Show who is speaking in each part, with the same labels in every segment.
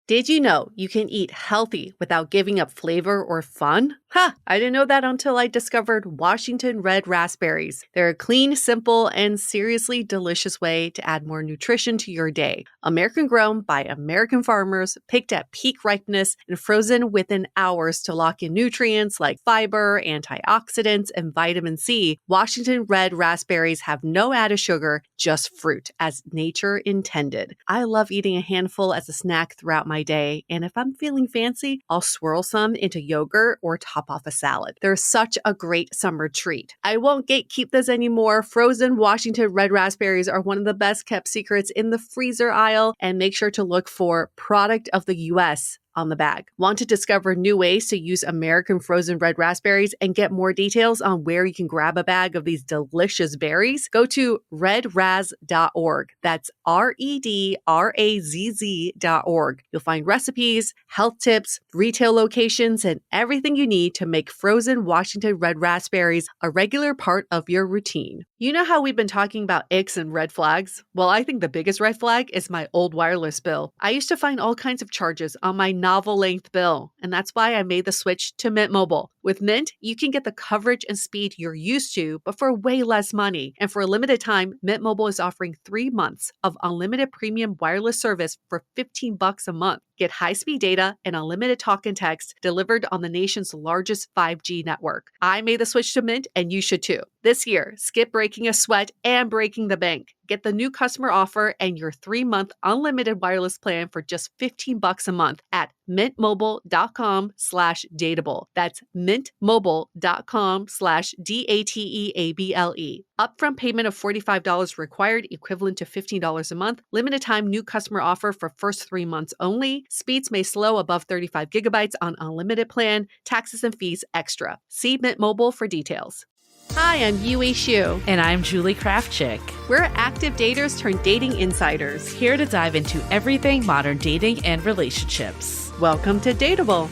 Speaker 1: Did you know you can eat healthy without giving up flavor or fun? I didn't know that until I discovered Washington red raspberries. They're a clean, simple, and seriously delicious way to add more nutrition to your day. American grown by American farmers, picked at peak ripeness, and frozen within hours to lock in nutrients like fiber, antioxidants, and vitamin C. Washington red raspberries have no added sugar, just fruit, as nature intended. I love eating a handful as a snack throughout my day, and if I'm feeling fancy, I'll swirl some into yogurt or top off a salad. They're such a great summer treat. I won't gatekeep this anymore. Frozen Washington red raspberries are one of the best kept secrets in the freezer aisle, and make sure to look for Product of the US on the bag. Want to discover new ways to use American frozen red raspberries and get more details on where you can grab a bag of these delicious berries? Go to redraz.org. That's redrazz.org. You'll find recipes, health tips, retail locations, and everything you need to make frozen Washington red raspberries a regular part of your routine. You know how we've been talking about icks and red flags? Well, I think the biggest red flag is my old wireless bill. I used to find all kinds of charges on my novel-length bill, and that's why I made the switch to Mint Mobile. With Mint, you can get the coverage and speed you're used to, but for way less money. And for a limited time, Mint Mobile is offering 3 months of unlimited premium wireless service for $15 a month. Get high-speed data and unlimited talk and text delivered on the nation's largest 5G network. I made the switch to Mint, and you should too. This year, skip breaking a sweat and breaking the bank. Get the new customer offer and your 3-month unlimited wireless plan for just $15 a month at mintmobile.com/dateable. That's mintmobile.com/dateable. Upfront payment of $45 required, equivalent to $15 a month. Limited time new customer offer for first 3 months only. Speeds may slow above 35 gigabytes on unlimited plan. Taxes and fees extra. See Mint Mobile for details. Hi, I'm Yue Xu.
Speaker 2: And I'm Julie Krafchick.
Speaker 1: We're active daters turned dating insiders.
Speaker 2: Here to dive into everything modern dating and relationships.
Speaker 1: Welcome to Dateable.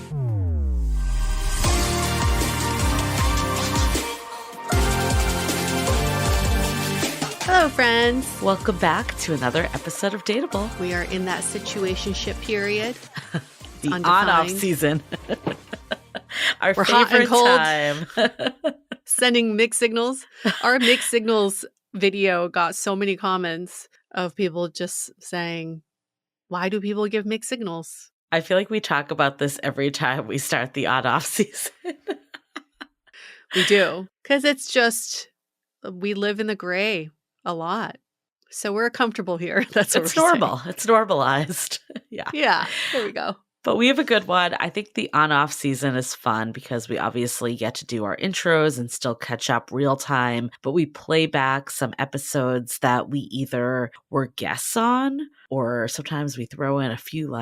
Speaker 1: Hello, friends.
Speaker 2: Welcome back to another episode of Dateable.
Speaker 1: We are in that situationship period.
Speaker 2: The on-off season. Our
Speaker 1: We're
Speaker 2: favorite
Speaker 1: hot and
Speaker 2: time.
Speaker 1: Sending mixed signals. Our mixed signals video got so many comments of people just saying, why do people give mixed signals?
Speaker 2: I feel like we talk about this every time we start the on-off season.
Speaker 1: We do. Because it's just, we live in the gray a lot. So we're comfortable here. That's what
Speaker 2: It's
Speaker 1: we're
Speaker 2: normal.
Speaker 1: saying.
Speaker 2: It's normalized. Yeah.
Speaker 1: Yeah. There we go.
Speaker 2: But we have a good one. I think the on-off season is fun because we obviously get to do our intros and still catch up real time, but we play back some episodes that we either were guests on, or sometimes we throw in a few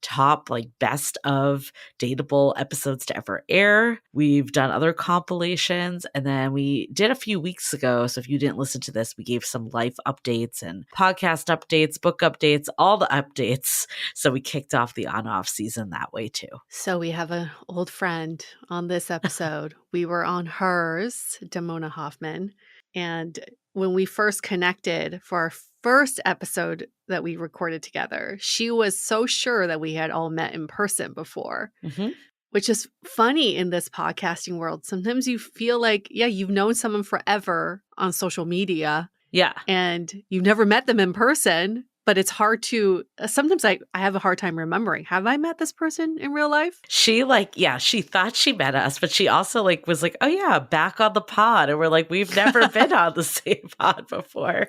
Speaker 2: top best of Dateable episodes to ever air. We've done other compilations, and then we did a few weeks ago. So if you didn't listen to this, we gave some life updates and podcast updates, book updates, all the updates. So we kicked off the on-off season that way too.
Speaker 1: So we have an old friend on this episode. We were on hers, Damona Hoffman. And when we first connected for our first episode that we recorded together, she was so sure that we had all met in person before, which is funny in this podcasting world. Sometimes you feel like, you've known someone forever on social media.
Speaker 2: Yeah.
Speaker 1: And you've never met them in person. But it's hard to, sometimes I have a hard time remembering. Have I met this person in real life?
Speaker 2: She she thought she met us, but she also was like, oh yeah, back on the pod. And we're like, we've never been on the same pod before.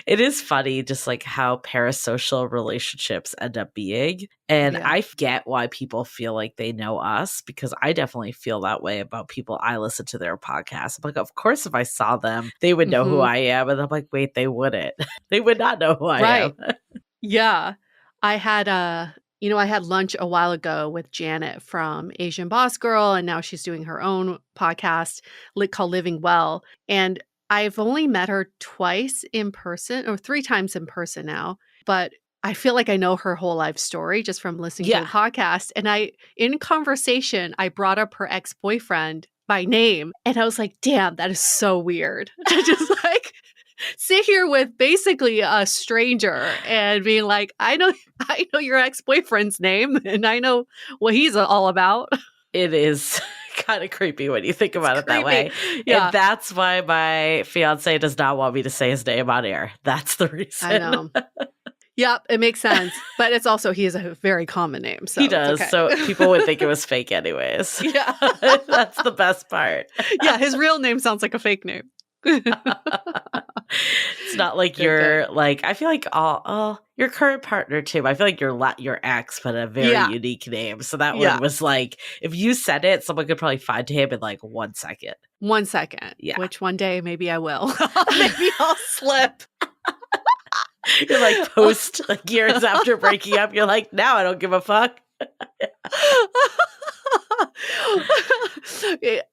Speaker 2: It is funny just how parasocial relationships end up being. And I get why people feel like they know us, because I definitely feel that way about people I listen to their podcasts. I'm like, of course, if I saw them, they would know who I am. And I'm like, wait, they wouldn't. They would not know who I am.
Speaker 1: Yeah. I had I had lunch a while ago with Janet from Asian Boss Girl, and now she's doing her own podcast called Living Well. And I've only met her twice in person, or 3 times in person now, but I feel like I know her whole life story just from listening to the podcast. And in conversation, I brought up her ex-boyfriend by name, and I was like, damn, that is so weird. Just sit here with basically a stranger and being like, I know your ex-boyfriend's name and I know what he's all about.
Speaker 2: It is kind of creepy when you think
Speaker 1: It's
Speaker 2: about it that
Speaker 1: creepy.
Speaker 2: way.
Speaker 1: Yeah,
Speaker 2: And that's why my fiance does not want me to say his name on air. That's the
Speaker 1: I
Speaker 2: reason.
Speaker 1: know. Yep, it makes sense. But it's also, he has a very common name,
Speaker 2: He
Speaker 1: so it's
Speaker 2: does.
Speaker 1: okay.
Speaker 2: So people would think it was fake anyways.
Speaker 1: Yeah.
Speaker 2: That's the best part.
Speaker 1: Yeah, his real name sounds like a fake name.
Speaker 2: It's not like
Speaker 1: Good, good.
Speaker 2: you're like, I feel like your current partner too. I feel like your ex put a very
Speaker 1: Yeah.
Speaker 2: unique name. So that
Speaker 1: Yeah.
Speaker 2: one was like, if you said it, someone could probably find him in like 1 second.
Speaker 1: 1 second.
Speaker 2: Yeah.
Speaker 1: Which one day maybe I will. Maybe I'll slip.
Speaker 2: You're like post like years after breaking up, you're like, now I don't give a fuck.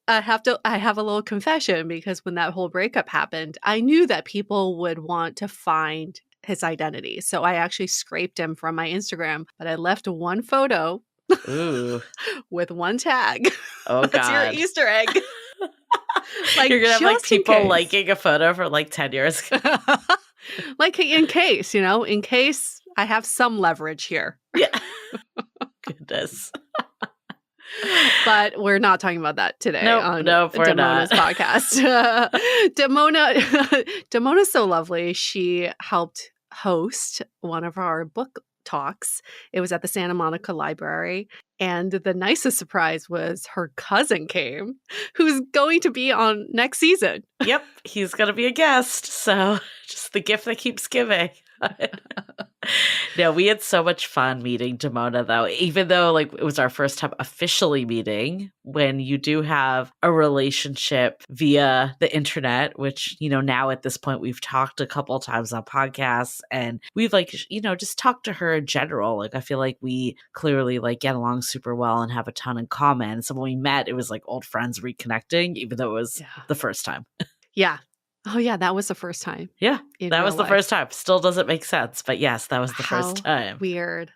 Speaker 1: I have a little confession because when that whole breakup happened, I knew that people would want to find his identity. So I actually scraped him from my Instagram, but I left one photo
Speaker 2: Ooh.
Speaker 1: with one tag.
Speaker 2: Oh
Speaker 1: That's your
Speaker 2: God.
Speaker 1: Easter egg. Like,
Speaker 2: You're gonna have like
Speaker 1: just in
Speaker 2: people
Speaker 1: case.
Speaker 2: liking a photo for like 10 years.
Speaker 1: Like in case, in case I have some leverage here.
Speaker 2: Yeah. Goodness.
Speaker 1: But we're not talking about that today on
Speaker 2: Nope, we're
Speaker 1: Damona's
Speaker 2: not.
Speaker 1: podcast. Damona's so lovely. She helped host one of our book talks. It was at the Santa Monica Library. And the nicest surprise was her cousin came, who's going to be on next season.
Speaker 2: Yep, he's gonna be a guest. So just the gift that keeps giving. No, we had so much fun meeting Damona, though, even though like it was our first time officially meeting. When you do have a relationship via the internet, which, now at this point we've talked a couple times on podcasts, and we've like, just talked to her in general. Like, I feel like we clearly like get along super well and have a ton in common. So when we met, it was like old friends reconnecting, even though it was the first time.
Speaker 1: Yeah. Oh, yeah, that was the first time.
Speaker 2: Yeah, that was the
Speaker 1: life.
Speaker 2: first time. Still doesn't make sense, but yes, that was the first time.
Speaker 1: Weird.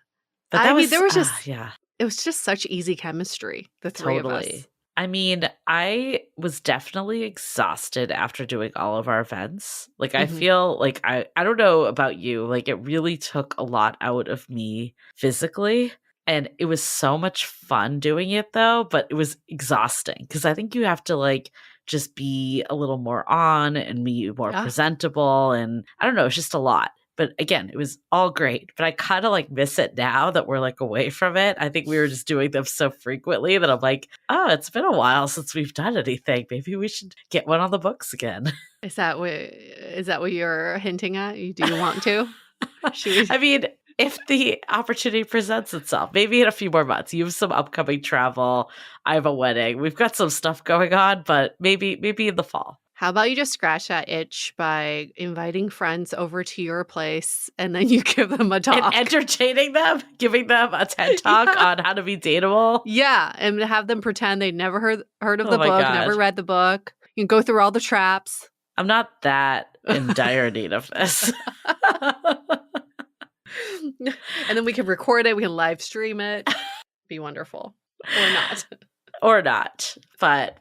Speaker 2: But that
Speaker 1: there was just,
Speaker 2: yeah,
Speaker 1: it was just such easy chemistry, the three of us.
Speaker 2: I mean, I was definitely exhausted after doing all of our events. Like, I feel like I don't know about you, like it really took a lot out of me physically. And it was so much fun doing it though, but it was exhausting because I think you have to like just be a little more on and be more presentable. And I don't know, it's just a lot. But again, it was all great. But I kind of like miss it now that we're like away from it. I think we were just doing them so frequently that I'm like, oh, it's been a while since we've done anything. Maybe we should get one on the books again.
Speaker 1: Is that what you're hinting at? Do you want to?
Speaker 2: I mean, if the opportunity presents itself, maybe in a few more months. You have some upcoming travel. I have a wedding. We've got some stuff going on, but maybe in the fall.
Speaker 1: How about you just scratch that itch by inviting friends over to your place and then you give them a talk.
Speaker 2: And entertaining them, giving them a TED talk on how to be dateable.
Speaker 1: Yeah, and have them pretend they never heard of the book,
Speaker 2: God.
Speaker 1: never read the book. You can go through all the traps.
Speaker 2: I'm not that in dire need of this.
Speaker 1: And then we can record it. We can live stream it. Be wonderful. Or not.
Speaker 2: Or not. But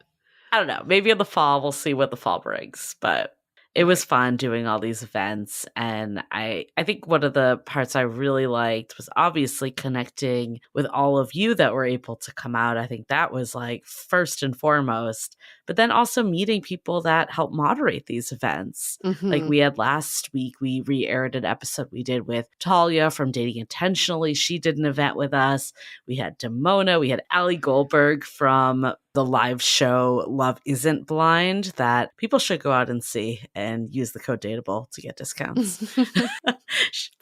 Speaker 2: I don't know. Maybe in the fall, we'll see what the fall brings. But it was fun doing all these events. And I think one of the parts I really liked was obviously connecting with all of you that were able to come out. I think that was like first and foremost. But then also meeting people that help moderate these events. Like we had last week, we re-aired an episode we did with Talia from Dating Intentionally. She did an event with us. We had Damona. We had Ali Goldberg from the live show Love Isn't Blind that people should go out and see and use the code Dateable to get discounts.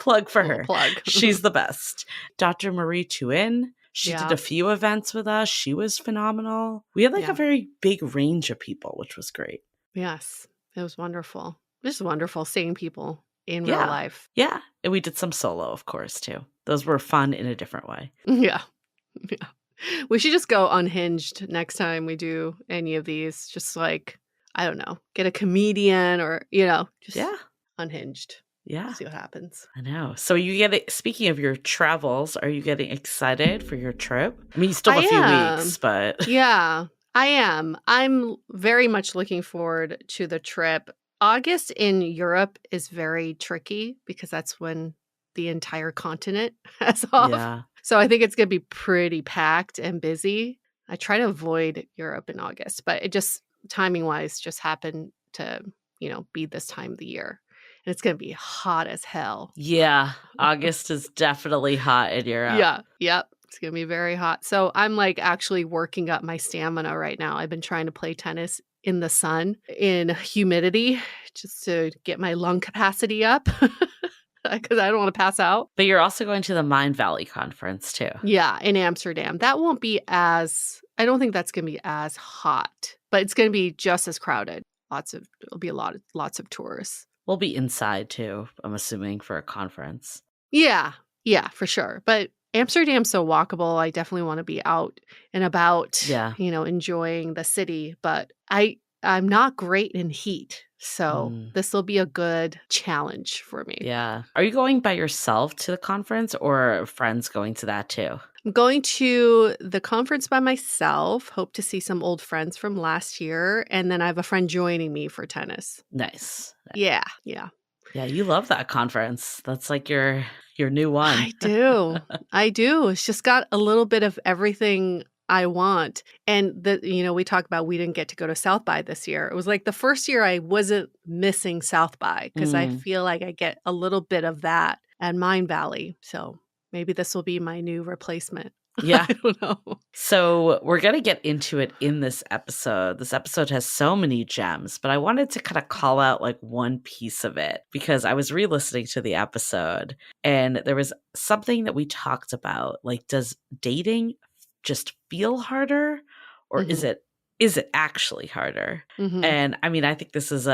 Speaker 2: Plug for her.
Speaker 1: Plug.
Speaker 2: She's the best. Dr. Marie Tuin. She did a few events with us. She was phenomenal. We had like a very big range of people, which was great.
Speaker 1: Yes, it was wonderful. Just wonderful seeing people in real life.
Speaker 2: Yeah. And we did some solo, of course, too. Those were fun in a different way.
Speaker 1: Yeah. Yeah. We should just go unhinged next time we do any of these. Just like, I don't know, get a comedian or, just unhinged.
Speaker 2: Yeah.
Speaker 1: See what happens.
Speaker 2: I know. So speaking of your travels, are you getting excited for your trip? I mean, you still have a few weeks, but.
Speaker 1: Yeah, I am. I'm very much looking forward to the trip. August in Europe is very tricky because that's when the entire continent has off.
Speaker 2: Yeah.
Speaker 1: So I think it's going to be pretty packed and busy. I try to avoid Europe in August, but it just timing wise just happened to, be this time of the year. And it's going to be hot as hell.
Speaker 2: Yeah. August is definitely hot in Europe.
Speaker 1: Yeah. Yep. It's going to be very hot. So I'm like actually working up my stamina right now. I've been trying to play tennis in the sun, in humidity, just to get my lung capacity up because I don't want to pass out.
Speaker 2: But you're also going to the Mind Valley conference too.
Speaker 1: Yeah, in Amsterdam. That won't be I don't think that's going to be as hot, but it's going to be just as crowded. It'll be lots of tourists.
Speaker 2: We'll be inside too, I'm assuming, for a conference.
Speaker 1: Yeah, for sure. But Amsterdam's so walkable. I definitely want to be out and about,
Speaker 2: Yeah.
Speaker 1: enjoying the city. But I'm not great in heat. So this will be a good challenge for me.
Speaker 2: Yeah. Are you going by yourself to the conference or are friends going to that too?
Speaker 1: I'm going to the conference by myself. Hope to see some old friends from last year. And then I have a friend joining me for tennis.
Speaker 2: Nice.
Speaker 1: Yeah.
Speaker 2: Yeah, you love that conference. That's like your new one.
Speaker 1: I do. It's just got a little bit of everything I want. And we talk about we didn't get to go to South by this year. It was like the first year I wasn't missing South by because I feel like I get a little bit of that at Mind Valley. So maybe this will be my new replacement.
Speaker 2: Yeah.
Speaker 1: I don't know.
Speaker 2: So we're going to get into it in this episode. This episode has so many gems, but I wanted to kind of call out like one piece of it because I was re-listening to the episode and there was something that we talked about. Like, does dating just feel harder or is it actually harder? And I mean, I think this is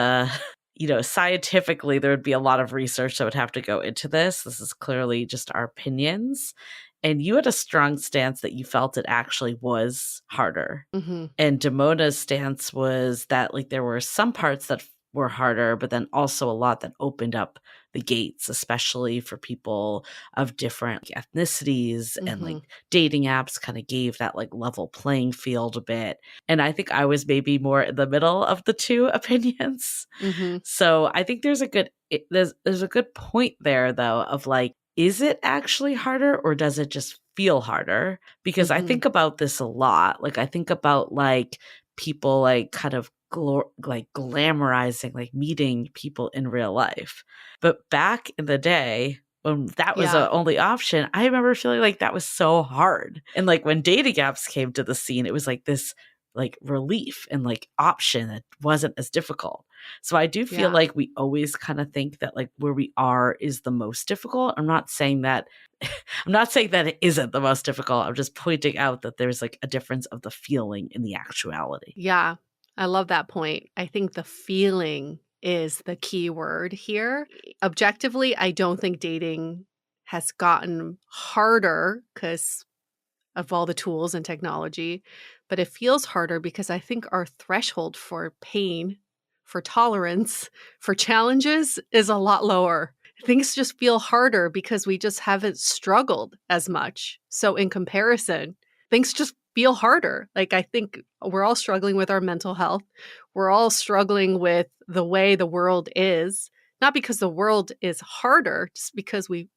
Speaker 2: scientifically, there would be a lot of research that would have to go into this. This is clearly just our opinions. And you had a strong stance that you felt it actually was harder. And Damona's stance was that like there were some parts that were harder, but then also a lot that opened up the gates, especially for people of different ethnicities and like dating apps kind of gave that like level playing field a bit. And I think I was maybe more in the middle of the two opinions. So I think there's a good point there though of like, is it actually harder or does it just feel harder? Because I think about this a lot. Like I think about like people like kind of glamorizing like meeting people in real life. But back in the day when that was the only option, I remember feeling like that was so hard. And like when dating apps came to the scene, it was like this like relief and like option that wasn't as difficult. So I do feel like we always kind of think that like where we are is the most difficult. I'm not saying that it isn't the most difficult. I'm just pointing out that there's like a difference of the feeling in the actuality.
Speaker 1: Yeah. I love that point. I think the feeling is the key word here. Objectively, I don't think dating has gotten harder because of all the tools and technology, but it feels harder because I think our threshold for pain, for tolerance, for challenges is a lot lower. Things just feel harder because we just haven't struggled as much. So in comparison, things just feel harder. Like I think we're all struggling with our mental health. We're all struggling with the way the world is, not because the world is harder, just because we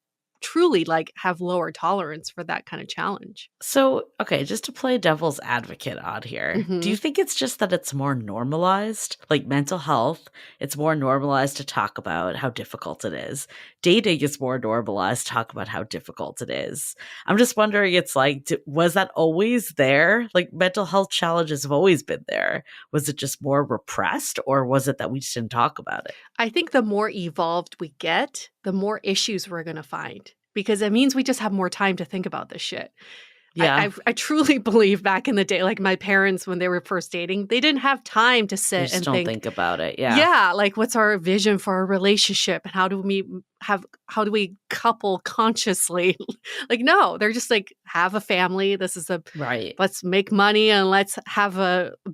Speaker 1: truly like have lower tolerance for that kind of challenge.
Speaker 2: So, okay, just to play devil's advocate on here, do you think it's just that it's more normalized? Like mental health, it's more normalized to talk about how difficult it is. Dating is more normalized to talk about how difficult it is. I'm just wondering, it's like, was that always there? Like mental health challenges have always been there. Was it just more repressed or was it that we just didn't talk about it?
Speaker 1: I think the more evolved we get, the more issues we're going to find because it means we just have more time to think about this shit.
Speaker 2: Yeah.
Speaker 1: I truly believe back in the day, like my parents, when they were first dating, they didn't have time to sit and
Speaker 2: don't think about it. Yeah.
Speaker 1: Yeah. Like what's our vision for our relationship? And how do we couple consciously? Like, no, they're just like, have a family.
Speaker 2: Right.
Speaker 1: Let's make money and let's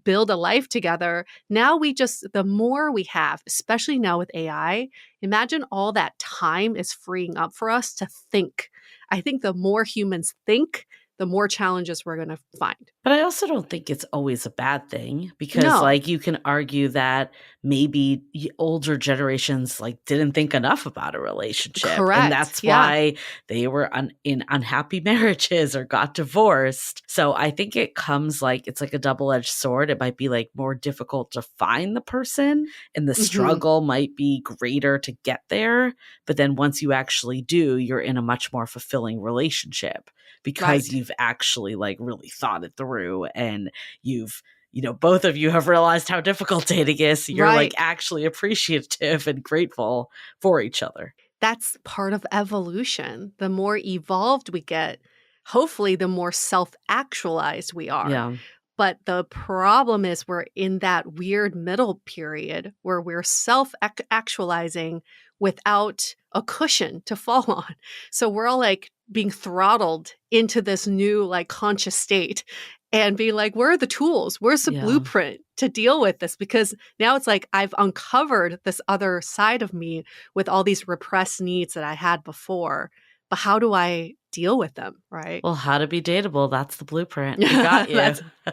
Speaker 1: build a life together. Now the more we have, especially now with AI, imagine all that time is freeing up for us to think. I think the more humans think, the more challenges we're going to find.
Speaker 2: But I also don't think it's always a bad thing because
Speaker 1: No.
Speaker 2: like you can argue that maybe older generations like didn't think enough about a relationship.
Speaker 1: Correct.
Speaker 2: And that's
Speaker 1: Yeah.
Speaker 2: why they were in unhappy marriages or got divorced. So I think it comes like it's like a double-edged sword. It might be like more difficult to find the person and the struggle might be greater to get there. But then once you actually do, you're in a much more fulfilling relationship because you've actually like really thought it through and you've, you know, both of you have realized how difficult dating is. So you're like actually appreciative and grateful for each other.
Speaker 1: That's part of evolution. The more evolved we get, hopefully the more self-actualized we are.
Speaker 2: Yeah.
Speaker 1: But the problem is we're in that weird middle period where we're self-actualizing without a cushion to fall on. So we're all like being throttled into this new like conscious state and being like, where are the tools? Where's the blueprint to deal with this? Because now it's like I've uncovered this other side of me with all these repressed needs that I had before. But how do I deal with them, right?
Speaker 2: Well, how to be dateable, that's the blueprint. We got you.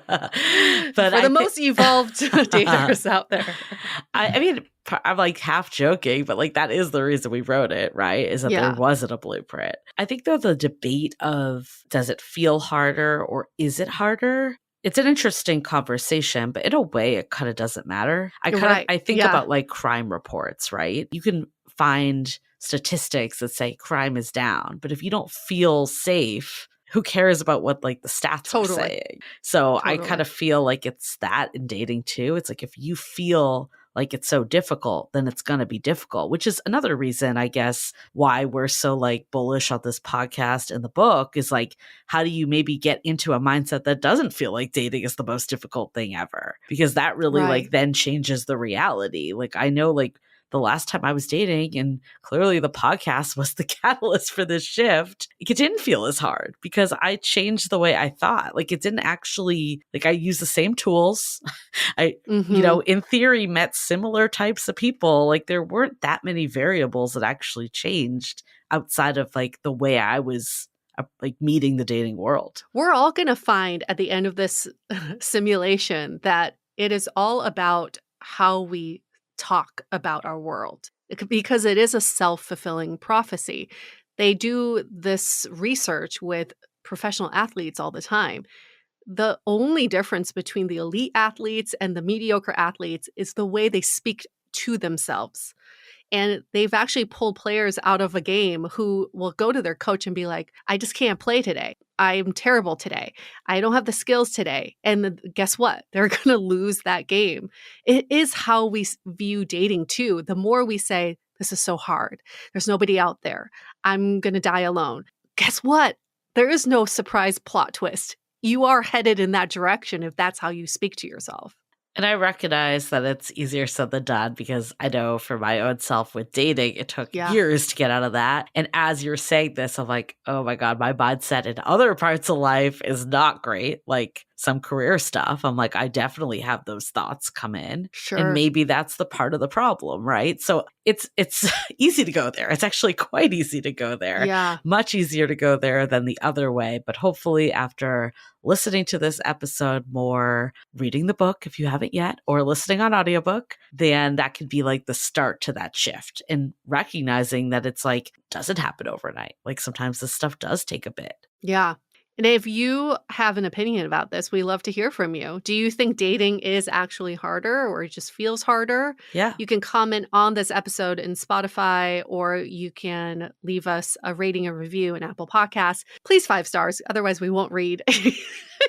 Speaker 1: But for the most evolved daters out there.
Speaker 2: I mean, I'm like half joking, but like that is the reason we wrote it, right? Is that there wasn't a blueprint. I think though the debate of does it feel harder or is it harder? It's an interesting conversation, but in a way it kind of doesn't matter. I think about like crime reports, right? You can find statistics that say crime is down, but if you don't feel safe, who cares about what like the stats are saying? So I kind of feel like it's that in dating too. It's like if you feel like it's so difficult, then it's going to be difficult, which is another reason, I guess, why we're so like bullish on this podcast and the book is like, how do you maybe get into a mindset that doesn't feel like dating is the most difficult thing ever? Because that really like then changes the reality. Like I know like the last time I was dating, and clearly the podcast was the catalyst for this shift, it didn't feel as hard because I changed the way I thought. Like it didn't actually, like I used the same tools. I, you know, in theory met similar types of people. Like there weren't that many variables that actually changed outside of like the way I was like meeting the dating world.
Speaker 1: We're all going to find at the end of this simulation that it is all about how we talk about our world because it is a self-fulfilling prophecy. They do this research with professional athletes all the time. The only difference between the elite athletes and the mediocre athletes is the way they speak to themselves. And they've actually pulled players out of a game who will go to their coach and be like, I just can't play today. I'm terrible today. I don't have the skills today. And guess what? They're going to lose that game. It is how we view dating too. The more we say, this is so hard. There's nobody out there. I'm going to die alone. Guess what? There is no surprise plot twist. You are headed in that direction if that's how you speak to yourself.
Speaker 2: And I recognize that it's easier said than done because I know for my own self with dating, it took years to get out of that. And as you're saying this, I'm like, oh my God, my mindset in other parts of life is not great. Like some career stuff. I'm like, I definitely have those thoughts come in.
Speaker 1: Sure.
Speaker 2: And maybe that's the part of the problem, right? So it's easy to go there. It's actually quite easy to go there.
Speaker 1: Yeah.
Speaker 2: Much easier to go there than the other way. But hopefully after listening to this episode more, reading the book if you haven't yet, or listening on audiobook, then that could be like the start to that shift and recognizing that it's like, doesn't happen overnight. Like sometimes this stuff does take a bit.
Speaker 1: Yeah. And if you have an opinion about this, we love to hear from you. Do you think dating is actually harder or it just feels harder?
Speaker 2: Yeah.
Speaker 1: You can comment on this episode in Spotify, or you can leave us a rating and review in Apple Podcasts. Please 5 stars. Otherwise, we won't read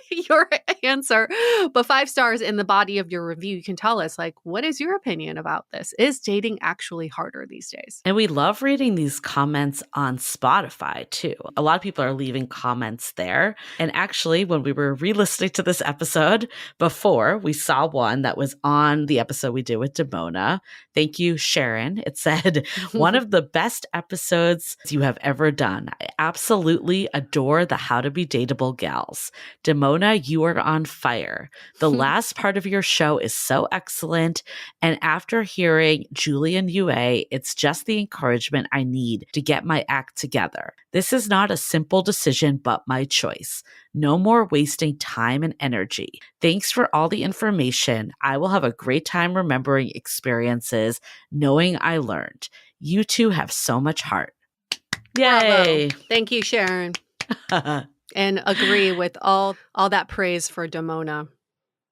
Speaker 1: your answer. But 5 stars in the body of your review. You can tell us, like, what is your opinion about this? Is dating actually harder these days?
Speaker 2: And we love reading these comments on Spotify, too. A lot of people are leaving comments there. And actually, when we were re-listening to this episode before, we saw one that was on the episode we did with Damona. Thank you, Sharon. It said, one of the best episodes you have ever done. I absolutely adore the How to Be Dateable gals. Damona Damona, you are on fire. The last part of your show is so excellent. And after hearing Julie and Yue, it's just the encouragement I need to get my act together. This is not a simple decision, but my choice. No more wasting time and energy. Thanks for all the information. I will have a great time remembering experiences, knowing I learned. You two have so much heart. Yay!
Speaker 1: Bravo. Thank you, Sharon. And agree with all that praise for Damona.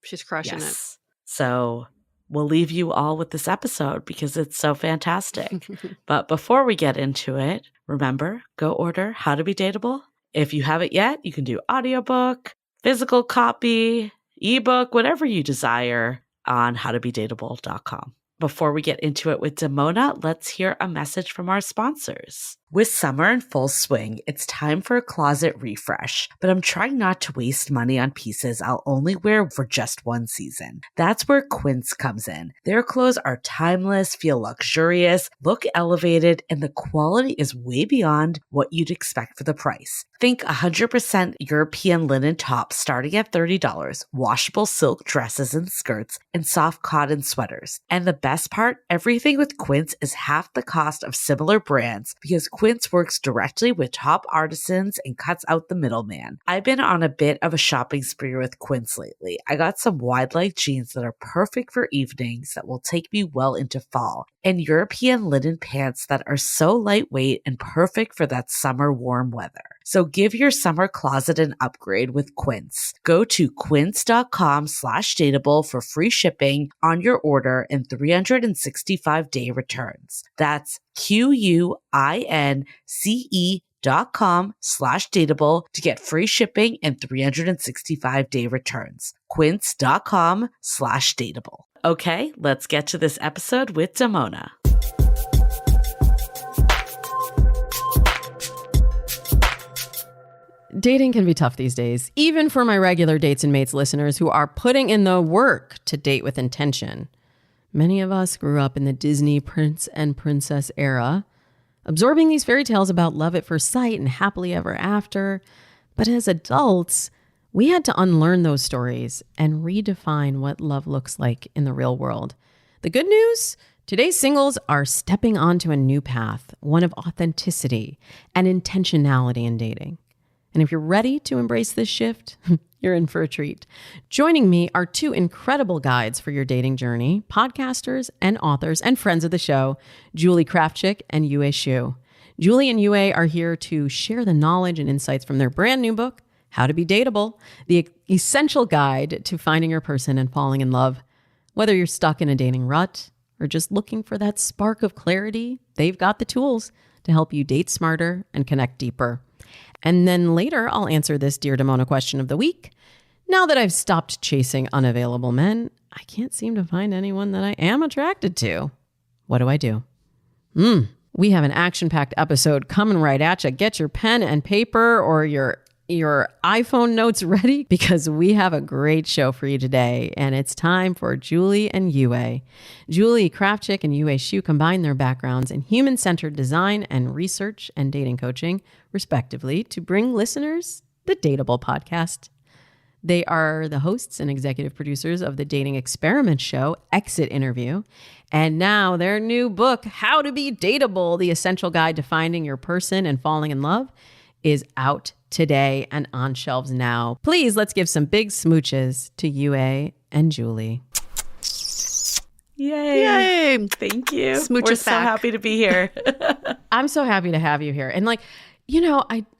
Speaker 1: She's crushing it.
Speaker 2: So we'll leave you all with this episode because it's so fantastic. But before we get into it, remember, go order How to Be Dateable. If you haven't yet, you can do audiobook, physical copy, ebook, whatever you desire on howtobedateable.com. Before we get into it with Damona, let's hear a message from our sponsors. With summer in full swing, it's time for a closet refresh, but I'm trying not to waste money on pieces I'll only wear for just one season. That's where Quince comes in. Their clothes are timeless, feel luxurious, look elevated, and the quality is way beyond what you'd expect for the price. Think 100% European linen tops starting at $30, washable silk dresses and skirts, and soft cotton sweaters. And the best part, everything with Quince is half the cost of similar brands because Quince works directly with top artisans and cuts out the middleman. I've been on a bit of a shopping spree with Quince lately. I got some wide-leg jeans that are perfect for evenings that will take me well into fall, and European linen pants that are so lightweight and perfect for that summer warm weather. So give your summer closet an upgrade with Quince. Go to quince.com/dateable for free shipping on your order and 365-day returns. That's QUINCE.com/dateable to get free shipping and 365-day returns. Quince.com/dateable. Okay, let's get to this episode with Damona.
Speaker 3: Dating can be tough these days, even for my regular Dates and Mates listeners who are putting in the work to date with intention. Many of us grew up in the Disney prince and princess era, absorbing these fairy tales about love at first sight and happily ever after. But as adults, we had to unlearn those stories and redefine what love looks like in the real world. The good news? Today's singles are stepping onto a new path, one of authenticity and intentionality in dating. And if you're ready to embrace this shift, you're in for a treat. Joining me are two incredible guides for your dating journey, podcasters and authors and friends of the show, Julie Krafchick and Yue Xu. Julie and Yue are here to share the knowledge and insights from their brand new book, How to Be Dateable, the essential guide to finding your person and falling in love. Whether you're stuck in a dating rut or just looking for that spark of clarity, they've got the tools to help you date smarter and connect deeper. And then later, I'll answer this Dear Damona question of the week. Now that I've stopped chasing unavailable men, I can't seem to find anyone that I am attracted to. What do I do? We have an action-packed episode coming right at you. Get your pen and paper or your iPhone notes ready because we have a great show for you today. And it's time for Julie and Yue. Julie Krafchick and Yue Xu combine their backgrounds in human-centered design and research and dating coaching, respectively, to bring listeners the Dateable podcast. They are the hosts and executive producers of the dating experiment show, Exit Interview. And now their new book, How to Be Dateable, the essential guide to finding your person and falling in love, is out today and on shelves now. Please, let's give some big smooches to Yue and Julie.
Speaker 2: Yay. Thank you.
Speaker 1: Smooches
Speaker 2: We're so
Speaker 1: back.
Speaker 2: happy to be here.
Speaker 3: I'm so happy to have you here. And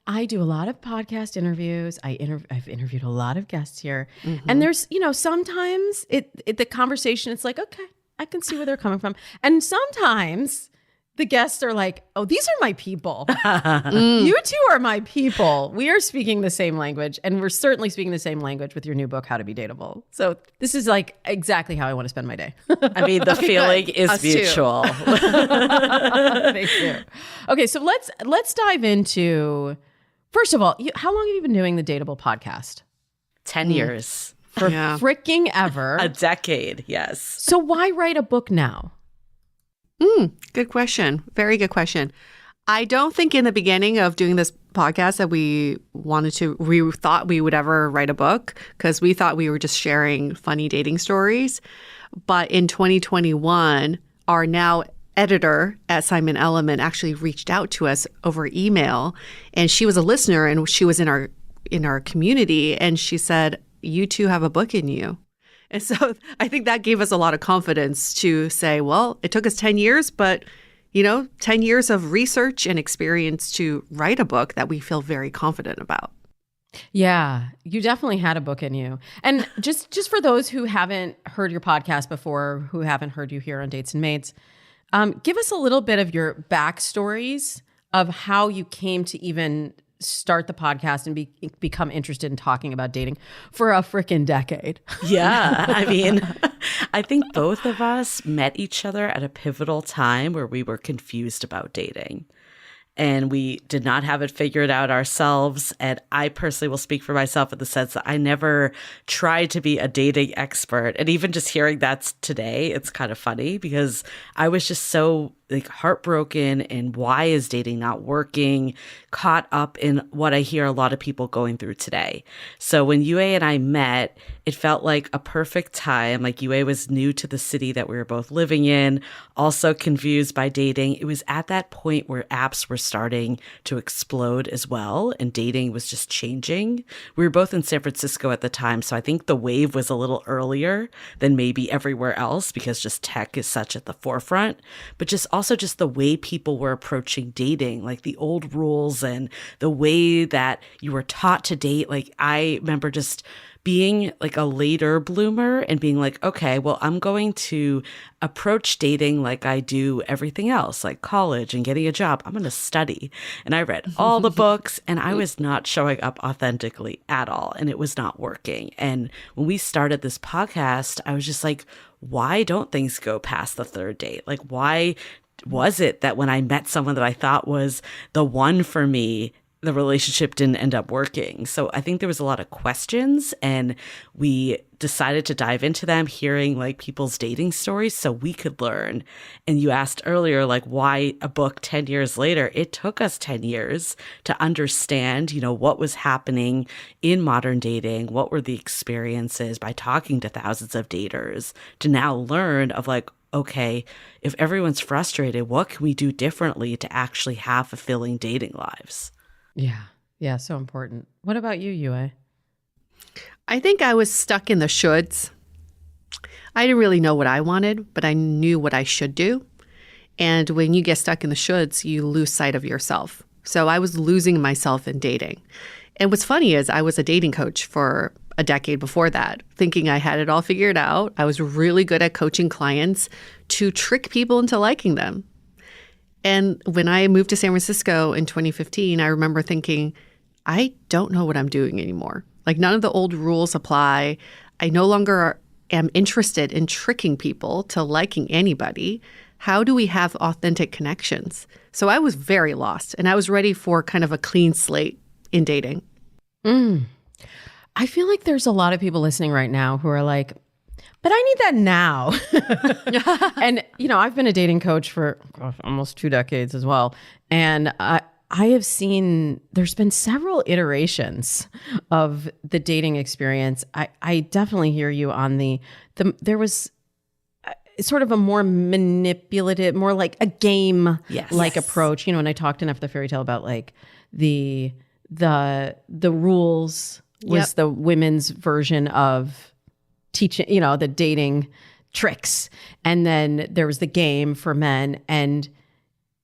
Speaker 3: I do a lot of podcast interviews. I've interviewed a lot of guests here. Mm-hmm. And there's, sometimes the conversation, it's like, okay, I can see where they're coming from. And sometimes the guests are like, oh, these are my people. You two are my people. We are speaking the same language, and we're certainly speaking the same language with your new book, How to Be Dateable. So this is like exactly how I want to spend my day.
Speaker 2: I mean, the feeling is
Speaker 1: Us
Speaker 2: mutual.
Speaker 3: Thank you. Okay, so let's dive into, first of all, how long have you been doing the Dateable podcast?
Speaker 2: 10 years.
Speaker 3: For freaking ever.
Speaker 2: A decade, yes.
Speaker 3: So why write a book now?
Speaker 1: Good question. Very good question. I don't think in the beginning of doing this podcast that we thought we would ever write a book, because we thought we were just sharing funny dating stories. But in 2021, our now editor at Simon Element actually reached out to us over email, and she was a listener and she was in our community, and she said, "You two have a book in you." And so I think that gave us a lot of confidence to say, well, it took us 10 years, but 10 years of research and experience to write a book that we feel very confident about.
Speaker 3: Yeah, you definitely had a book in you. And just for those who haven't heard your podcast before, who haven't heard you here on Dates and Mates, give us a little bit of your backstories of how you came to even start the podcast and become interested in talking about dating for a frickin' decade.
Speaker 2: Yeah. I mean, I think both of us met each other at a pivotal time where we were confused about dating. And we did not have it figured out ourselves. And I personally will speak for myself in the sense that I never tried to be a dating expert. And even just hearing that today, it's kind of funny because I was just so heartbroken and why is dating not working, caught up in what I hear a lot of people going through today. So when Yue and I met, it felt like a perfect time. Like Yue was new to the city that we were both living in, also confused by dating. It was at that point where apps were starting to explode as well, and dating was just changing. We were both in San Francisco at the time, so I think the wave was a little earlier than maybe everywhere else because just tech is such at the forefront, but just also just the way people were approaching dating, like the old rules and the way that you were taught to date. Like I remember just being like a later bloomer and being like, okay, well, I'm going to approach dating like I do everything else, like college and getting a job. I'm going to study. And I read all the books and I was not showing up authentically at all. And it was not working. And when we started this podcast, I was just like, why don't things go past the third date? Like, why was it that when I met someone that I thought was the one for me, the relationship didn't end up working? So I think there was a lot of questions and we decided to dive into them, hearing like people's dating stories so we could learn. And you asked earlier, like why a book 10 years later? It took us 10 years to understand, what was happening in modern dating, what were the experiences by talking to thousands of daters to now learn of like, okay, if everyone's frustrated, what can we do differently to actually have fulfilling dating lives?
Speaker 3: Yeah, so important. What about you, Yue?
Speaker 1: I think I was stuck in the shoulds. I didn't really know what I wanted, but I knew what I should do. And when you get stuck in the shoulds, you lose sight of yourself. So I was losing myself in dating. And what's funny is I was a dating coach for a decade before that, thinking I had it all figured out. I was really good at coaching clients to trick people into liking them. And when I moved to San Francisco in 2015, I remember thinking, I don't know what I'm doing anymore. Like none of the old rules apply. I no longer am interested in tricking people to liking anybody. How do we have authentic connections? So I was very lost and I was ready for kind of a clean slate in dating.
Speaker 3: I feel like there's a lot of people listening right now who are like, but I need that now. And, I've been a dating coach for almost 2 decades as well. And I have seen there's been several iterations of the dating experience. I definitely hear you on there was sort of a more manipulative, more like a game like approach. And I talked in After the Fairy Tale about like the rules was the women's version of teaching, the dating tricks. And then there was the game for men. And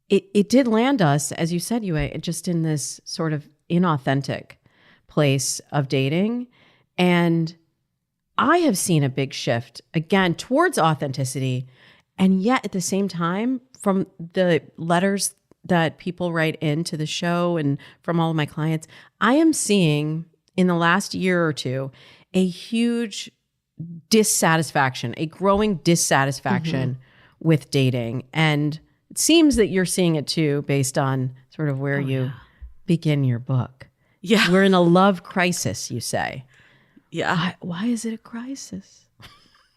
Speaker 3: it did land us, as you said, Yue, just in this sort of inauthentic place of dating. And I have seen a big shift, again, towards authenticity. And yet at the same time, from the letters that people write into the show and from all of my clients, I am seeing in the last year or two a huge dissatisfaction, a growing dissatisfaction with dating. And it seems that you're seeing it too, based on sort of where you begin your book.
Speaker 2: Yeah.
Speaker 3: We're in a love crisis, you say.
Speaker 2: Yeah.
Speaker 3: Why is it a crisis?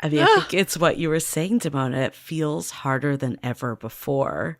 Speaker 2: I mean, I think it's what you were saying, Damona. It feels harder than ever before.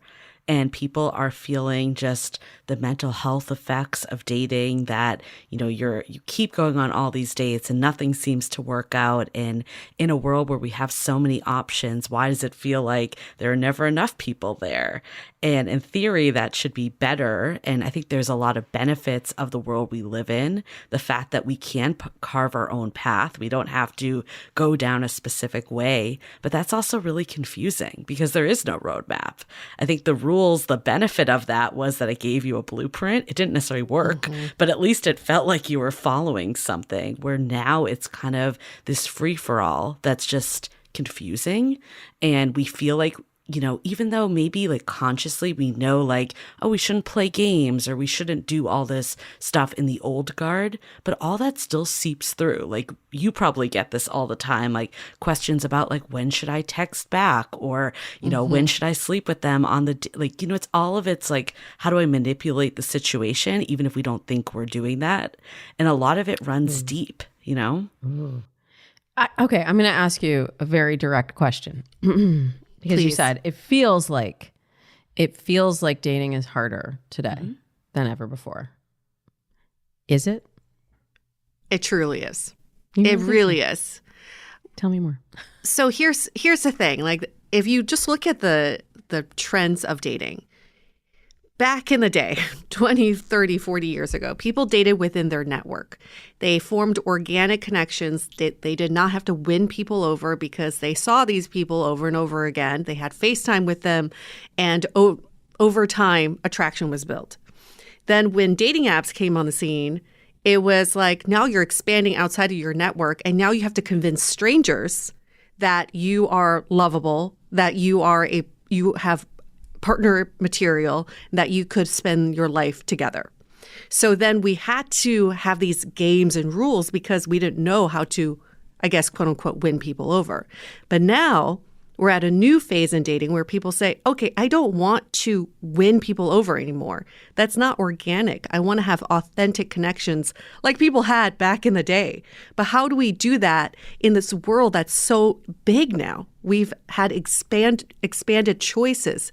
Speaker 2: and people are feeling just the mental health effects of dating, that, you know, you keep going on all these dates and nothing seems to work out. And in a world where we have so many options, why does it feel like there are never enough people there? And in theory, that should be better. And I think there's a lot of benefits of the world we live in. The fact that we can carve our own path. We don't have to go down a specific way. But that's also really confusing because there is no roadmap. I think the rules, the benefit of that was that it gave you a blueprint. It didn't necessarily work, but at least it felt like you were following something, where now it's kind of this free-for-all that's just confusing. And we feel like, you know, even though maybe like consciously we know like, oh, we shouldn't play games or we shouldn't do all this stuff in the old guard, but all that still seeps through. Like, you probably get this all the time, like questions about like, when should I text back? Or, you know, when should I sleep with them on the, like, you know, it's all of it's like, how do I manipulate the situation, even if we don't think we're doing that? And a lot of it runs deep, you know?
Speaker 3: Okay, I'm going to ask you a very direct question. Because you
Speaker 1: Please.
Speaker 3: said it feels like dating is harder today than ever before. Is it?
Speaker 1: It truly is.
Speaker 3: You
Speaker 1: It
Speaker 3: don't think
Speaker 1: really
Speaker 3: so?
Speaker 1: is.
Speaker 3: Tell me more.
Speaker 1: So here's the thing. Like, if you just look at the trends of dating, back in the day, 20, 30, 40 years ago, people dated within their network. They formed organic connections. They did not have to win people over because they saw these people over and over again. They had FaceTime with them, and over time, attraction was built. Then when dating apps came on the scene, it was like, now you're expanding outside of your network, and now you have to convince strangers that you are lovable, that you have partner material, that you could spend your life together. So then we had to have these games and rules because we didn't know how to, I guess, quote unquote, win people over. But now we're at a new phase in dating where people say, okay, I don't want to win people over anymore. That's not organic. I want to have authentic connections like people had back in the day. But how do we do that in this world that's so big now? We've had expanded choices,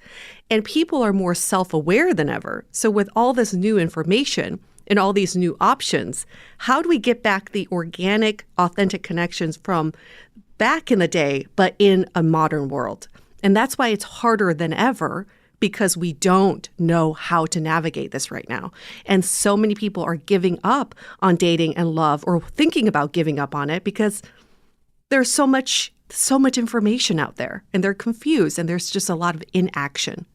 Speaker 1: and people are more self-aware than ever. So with all this new information and all these new options, how do we get back the organic, authentic connections from back in the day, but in a modern world? And that's why it's harder than ever, because we don't know how to navigate this right now. And so many people are giving up on dating and love, or thinking about giving up on it, because there's so much information out there, and they're confused, and there's just a lot of inaction.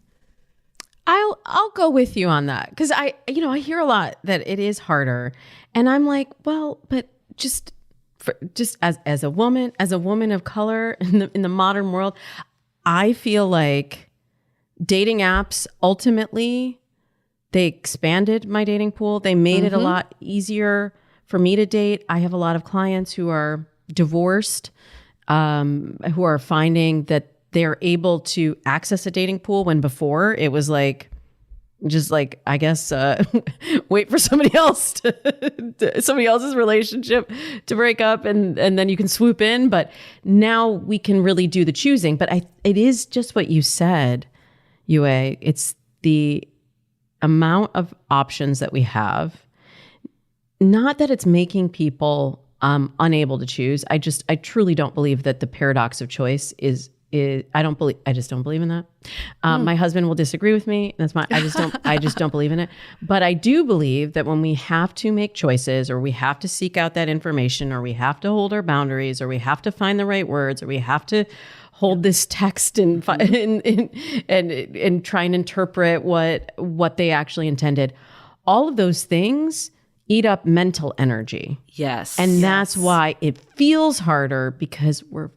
Speaker 3: I'll go with you on that, because I hear a lot that it is harder, and I'm like, well, but just as a woman of color in the modern world, I feel like dating apps ultimately, they expanded my dating pool. They made it a lot easier for me to date. I have a lot of clients who are divorced, who are finding that they're able to access a dating pool when before it was like, just like, I guess, wait for somebody else somebody else's relationship to break up, and then you can swoop in. But now we can really do the choosing. But it is just what you said, Yue. It's the amount of options that we have. Not that it's making people unable to choose. I truly don't believe that the paradox of choice is I just don't believe in that. My husband will disagree with me. I just don't believe in it. But I do believe that when we have to make choices, or we have to seek out that information, or we have to hold our boundaries, or we have to find the right words, or we have to hold this text and try and interpret what they actually intended, all of those things eat up mental energy.
Speaker 2: Yes.
Speaker 3: And that's why it feels harder, because we're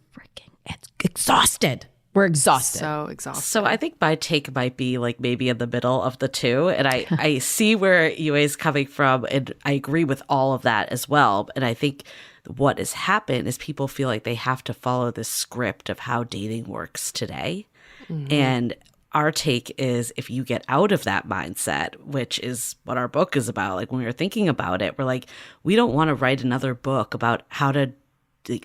Speaker 3: exhausted. We're exhausted.
Speaker 1: So exhausted.
Speaker 2: So I think my take might be like maybe in the middle of the two. And I see where Yue's coming from, and I agree with all of that as well. And I think what has happened is people feel like they have to follow this script of how dating works today. And our take is, if you get out of that mindset, which is what our book is about, like when we were thinking about it, we're like, we don't want to write another book about how to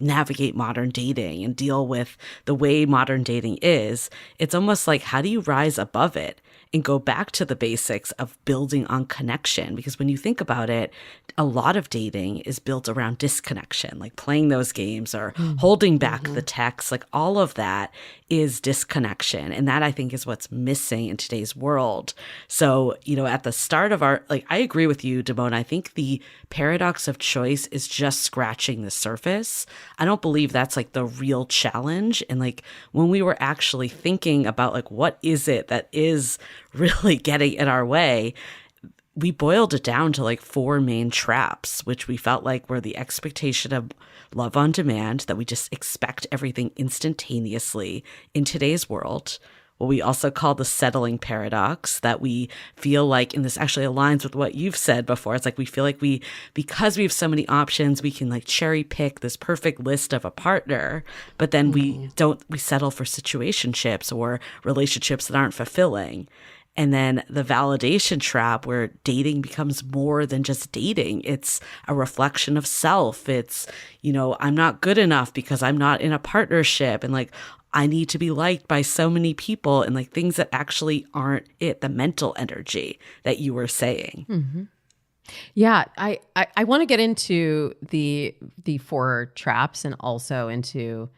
Speaker 2: navigate modern dating and deal with the way modern dating is. It's almost like, how do you rise above it? and go back to the basics of building on connection. Because when you think about it, a lot of dating is built around disconnection, like playing those games or holding back the text, like all of that is disconnection. And that I think is what's missing in today's world. So, at the start of I agree with you, Damona. I think the paradox of choice is just scratching the surface. I don't believe that's like the real challenge. And like when we were actually thinking about like, what is it that is really getting in our way, we boiled it down to like 4 main traps, which we felt like were the expectation of love on demand, that we just expect everything instantaneously in today's world. What we also call the settling paradox, that we feel like, and this actually aligns with what you've said before, it's like we feel like because we have so many options, we can like cherry pick this perfect list of a partner, but then we settle for situationships or relationships that aren't fulfilling. And then the validation trap, where dating becomes more than just dating. It's a reflection of self. It's, I'm not good enough because I'm not in a partnership. And like, I need to be liked by so many people, and like things that actually aren't it, the mental energy that you were saying.
Speaker 3: Mm-hmm. Yeah, I want to get into the 4 traps and also into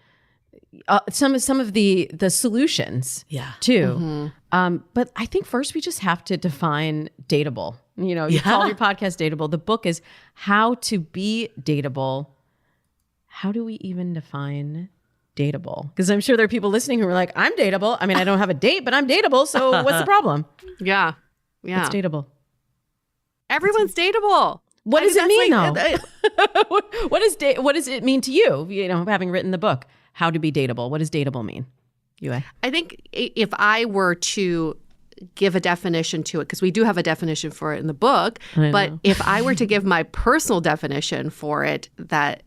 Speaker 3: some of the solutions too. But I think first we just have to define dateable. You call your podcast Dateable. The book is How to Be Dateable. How do we even define dateable? Because I'm sure there are people listening who are like, I'm dateable. I mean, I don't have a date, but I'm dateable. So what's the problem?
Speaker 1: Yeah.
Speaker 3: It's dateable.
Speaker 1: Everyone's dateable.
Speaker 3: What does it mean though? What does it mean to you? Having written the book, How to Be Dateable. What does dateable mean?
Speaker 1: I think if I were to give a definition to it, because we do have a definition for it in the book, but if I were to give my personal definition for it that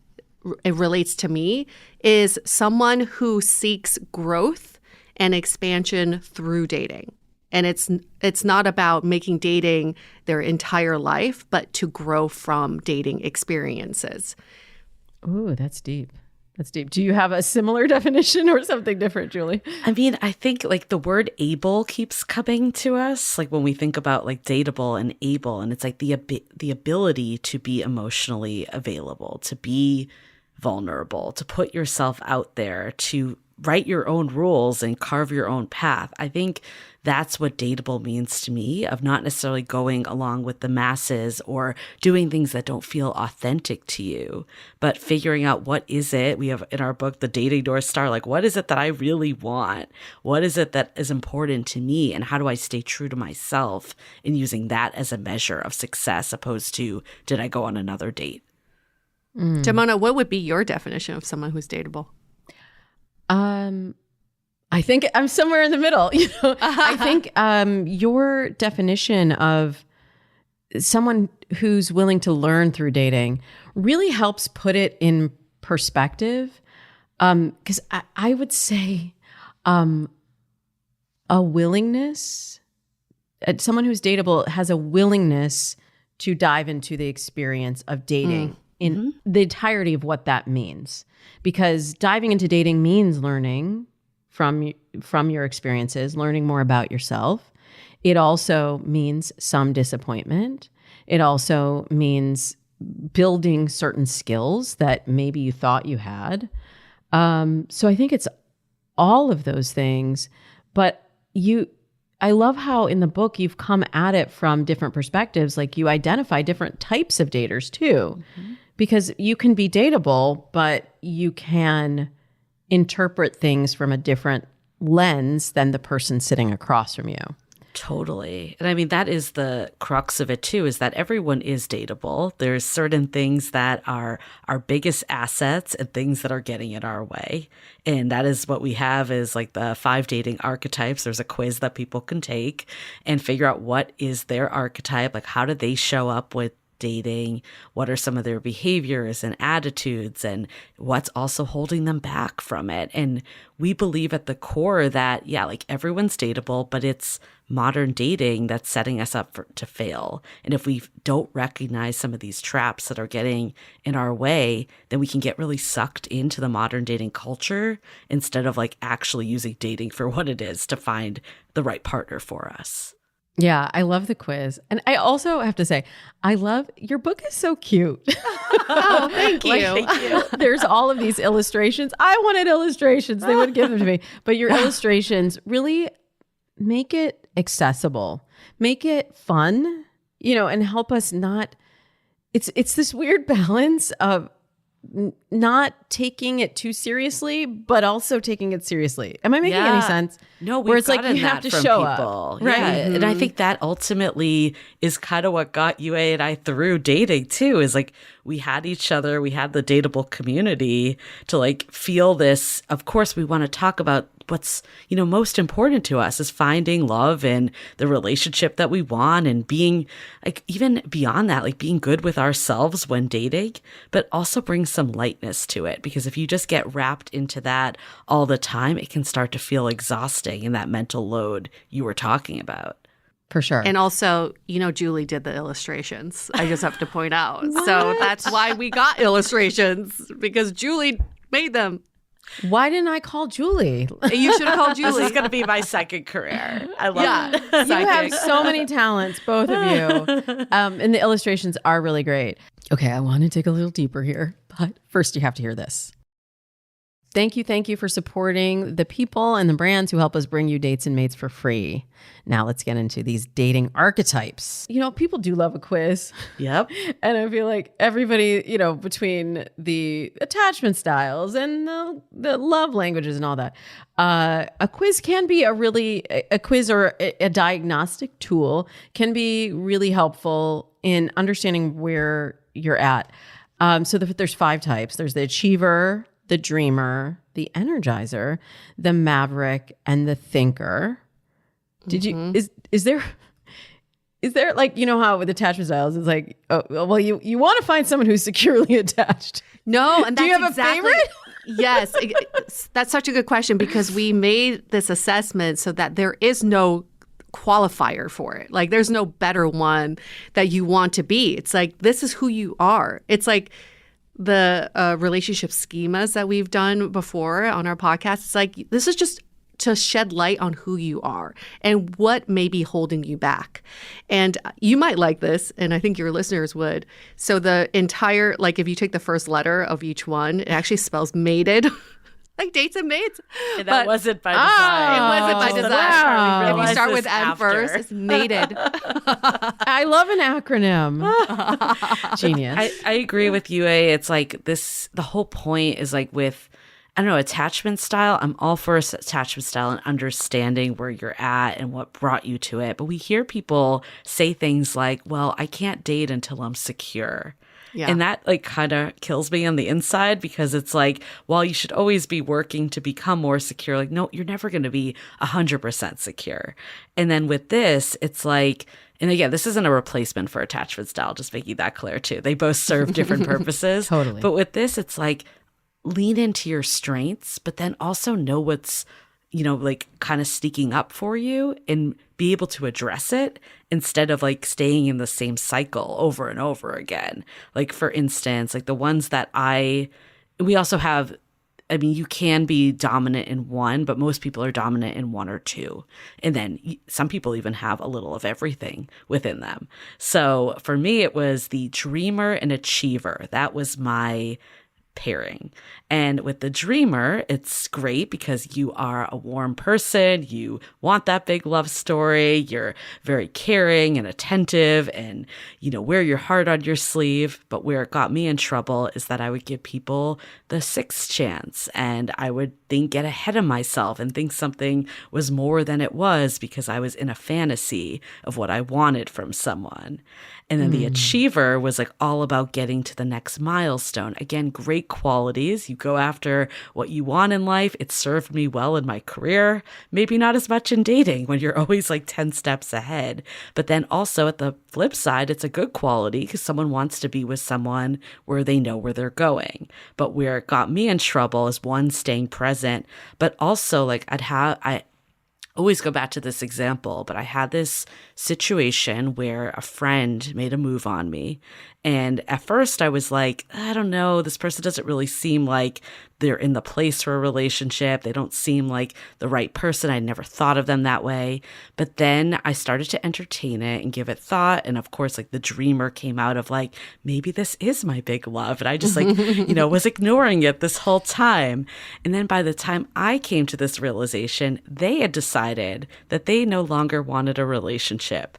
Speaker 1: it relates to me, is someone who seeks growth and expansion through dating. And it's not about making dating their entire life, but to grow from dating experiences.
Speaker 3: Ooh, that's deep. That's deep. Do you have a similar definition or something different, Julie?
Speaker 2: I mean, I think like the word able keeps coming to us, like when we think about like dateable and able, and it's like the ability to be emotionally available, to be vulnerable, to put yourself out there, to write your own rules and carve your own path. I think that's what dateable means to me, of not necessarily going along with the masses or doing things that don't feel authentic to you, but figuring out what is it. We have in our book, The Dating North Star, like what is it that I really want? What is it that is important to me? And how do I stay true to myself in using that as a measure of success, opposed to, did I go on another date?
Speaker 1: Damona, what would be your definition of someone who's dateable?
Speaker 3: I think I'm somewhere in the middle. I think your definition of someone who's willing to learn through dating really helps put it in perspective. Because I would say a willingness, someone who's dateable has a willingness to dive into the experience of dating in the entirety of what that means. Because diving into dating means learning from your experiences, learning more about yourself. It also means some disappointment. It also means building certain skills that maybe you thought you had. So I think it's all of those things. But I love how in the book you've come at it from different perspectives. Like you identify different types of daters too. Because you can be dateable, but you can interpret things from a different lens than the person sitting across from you.
Speaker 2: Totally. And I mean, that is the crux of it too, is that everyone is dateable. There's certain things that are our biggest assets and things that are getting in our way. And that is what we have is like the 5 dating archetypes. There's a quiz that people can take and figure out what is their archetype, like how do they show up with dating, what are some of their behaviors and attitudes, and what's also holding them back from it. And we believe at the core that, yeah, like everyone's dateable, but it's modern dating that's setting us up to fail. And if we don't recognize some of these traps that are getting in our way, then we can get really sucked into the modern dating culture instead of like actually using dating for what it is to find the right partner for us.
Speaker 3: Yeah, I love the quiz. And I also have to say, I love your book is so cute.
Speaker 1: Oh, thank you.
Speaker 2: Thank you.
Speaker 3: There's all of these illustrations. I wanted illustrations. They would give them to me. But your illustrations really make it accessible, make it fun, and help us not. It's this weird balance of not taking it too seriously, but also taking it seriously. Am I making any sense?
Speaker 2: No,
Speaker 3: where
Speaker 2: we've
Speaker 3: it's like
Speaker 2: gotten
Speaker 3: you have
Speaker 2: that
Speaker 3: to
Speaker 2: from
Speaker 3: show
Speaker 2: people.
Speaker 3: up, right?
Speaker 2: Yeah, and I think that ultimately is kind of what got UA and I through dating too. Is like we had each other, we had the Dateable community to like feel this. Of course, we want to talk about what's most important to us is finding love and the relationship that we want, and being like even beyond that, like being good with ourselves when dating, but also bring some lightness to it, because if you just get wrapped into that all the time, it can start to feel exhausting in that mental load you were talking about.
Speaker 3: For sure.
Speaker 1: And also, Julie did the illustrations. I just have to point out. So that's why we got illustrations, because Julie made them.
Speaker 3: Why didn't I call Julie?
Speaker 1: You should have called Julie.
Speaker 2: This is going to be my second career. I love it.
Speaker 3: You have so many talents, both of you. And the illustrations are really great. Okay, I want to dig a little deeper here, but first you have to hear this. Thank you for supporting the people and the brands who help us bring you dates and mates for free. Now let's get into these dating archetypes. People do love a quiz.
Speaker 2: Yep.
Speaker 3: And I feel like everybody, between the attachment styles and the love languages and all that, a quiz can be a quiz or a diagnostic tool can be really helpful in understanding where you're at. So there's 5 types. There's the achiever, the dreamer, the energizer, the maverick, and the thinker. Did you, is there like, how with attachment styles, it's like, oh, well, you want to find someone who's securely attached.
Speaker 1: No. And
Speaker 3: do you have
Speaker 1: exactly,
Speaker 3: a favorite?
Speaker 1: Yes. That's such a good question, because we made this assessment so that there is no qualifier for it. Like there's no better one that you want to be. It's like, this is who you are. It's like, the relationship schemas that we've done before on our podcast, it's like, this is just to shed light on who you are and what may be holding you back. And you might like this, and I think your listeners would. So the entire, like if you take the first letter of each one, it actually spells mated. Like dates and mates.
Speaker 2: And that wasn't by design.
Speaker 1: It wasn't by design.
Speaker 3: Wow.
Speaker 1: If you start with
Speaker 2: N
Speaker 1: N first, it's mated.
Speaker 3: I love an acronym. Genius.
Speaker 2: I agree with UA. It's like this, the whole point is like with, I don't know, attachment style. I'm all for attachment style and understanding where you're at and what brought you to it. But we hear people say things like, well, I can't date until I'm secure. Yeah. And that like kind of kills me on the inside, because it's like, while you should always be working to become more secure, like, no, you're never going to be 100% secure. And then with this, it's like, and again, this isn't a replacement for attachment style, just making that clear too. They both serve different purposes.
Speaker 3: Totally.
Speaker 2: But with this, it's like, lean into your strengths, but then also know what's, like kind of sneaking up for you and be able to address it instead of like staying in the same cycle over and over again. Like for instance, like the ones that we also have, I mean, you can be dominant in one, but most people are dominant in one or two. And then some people even have a little of everything within them. So for me, it was the dreamer and achiever. That was my pairing. And with the dreamer, it's great because you are a warm person. You want that big love story. You're very caring and attentive and, wear your heart on your sleeve. But where it got me in trouble is that I would give people the sixth chance, and I would get ahead of myself and think something was more than it was because I was in a fantasy of what I wanted from someone. And then the achiever was like all about getting to the next milestone. Again, great qualities. You go after what you want in life. It served me well in my career. Maybe not as much in dating when you're always like 10 steps ahead. But then also at the flip side, it's a good quality because someone wants to be with someone where they know where they're going. But where it got me in trouble is one, staying present, but also like I always go back to this example, but I had this situation where a friend made a move on me. And at first I was like, I don't know, this person doesn't really seem like they're in the place for a relationship. They don't seem like the right person. I never thought of them that way. But then I started to entertain it and give it thought. And of course, like the dreamer came out of like, maybe this is my big love. And I just like, was ignoring it this whole time. And then by the time I came to this realization, they had decided that they no longer wanted a relationship.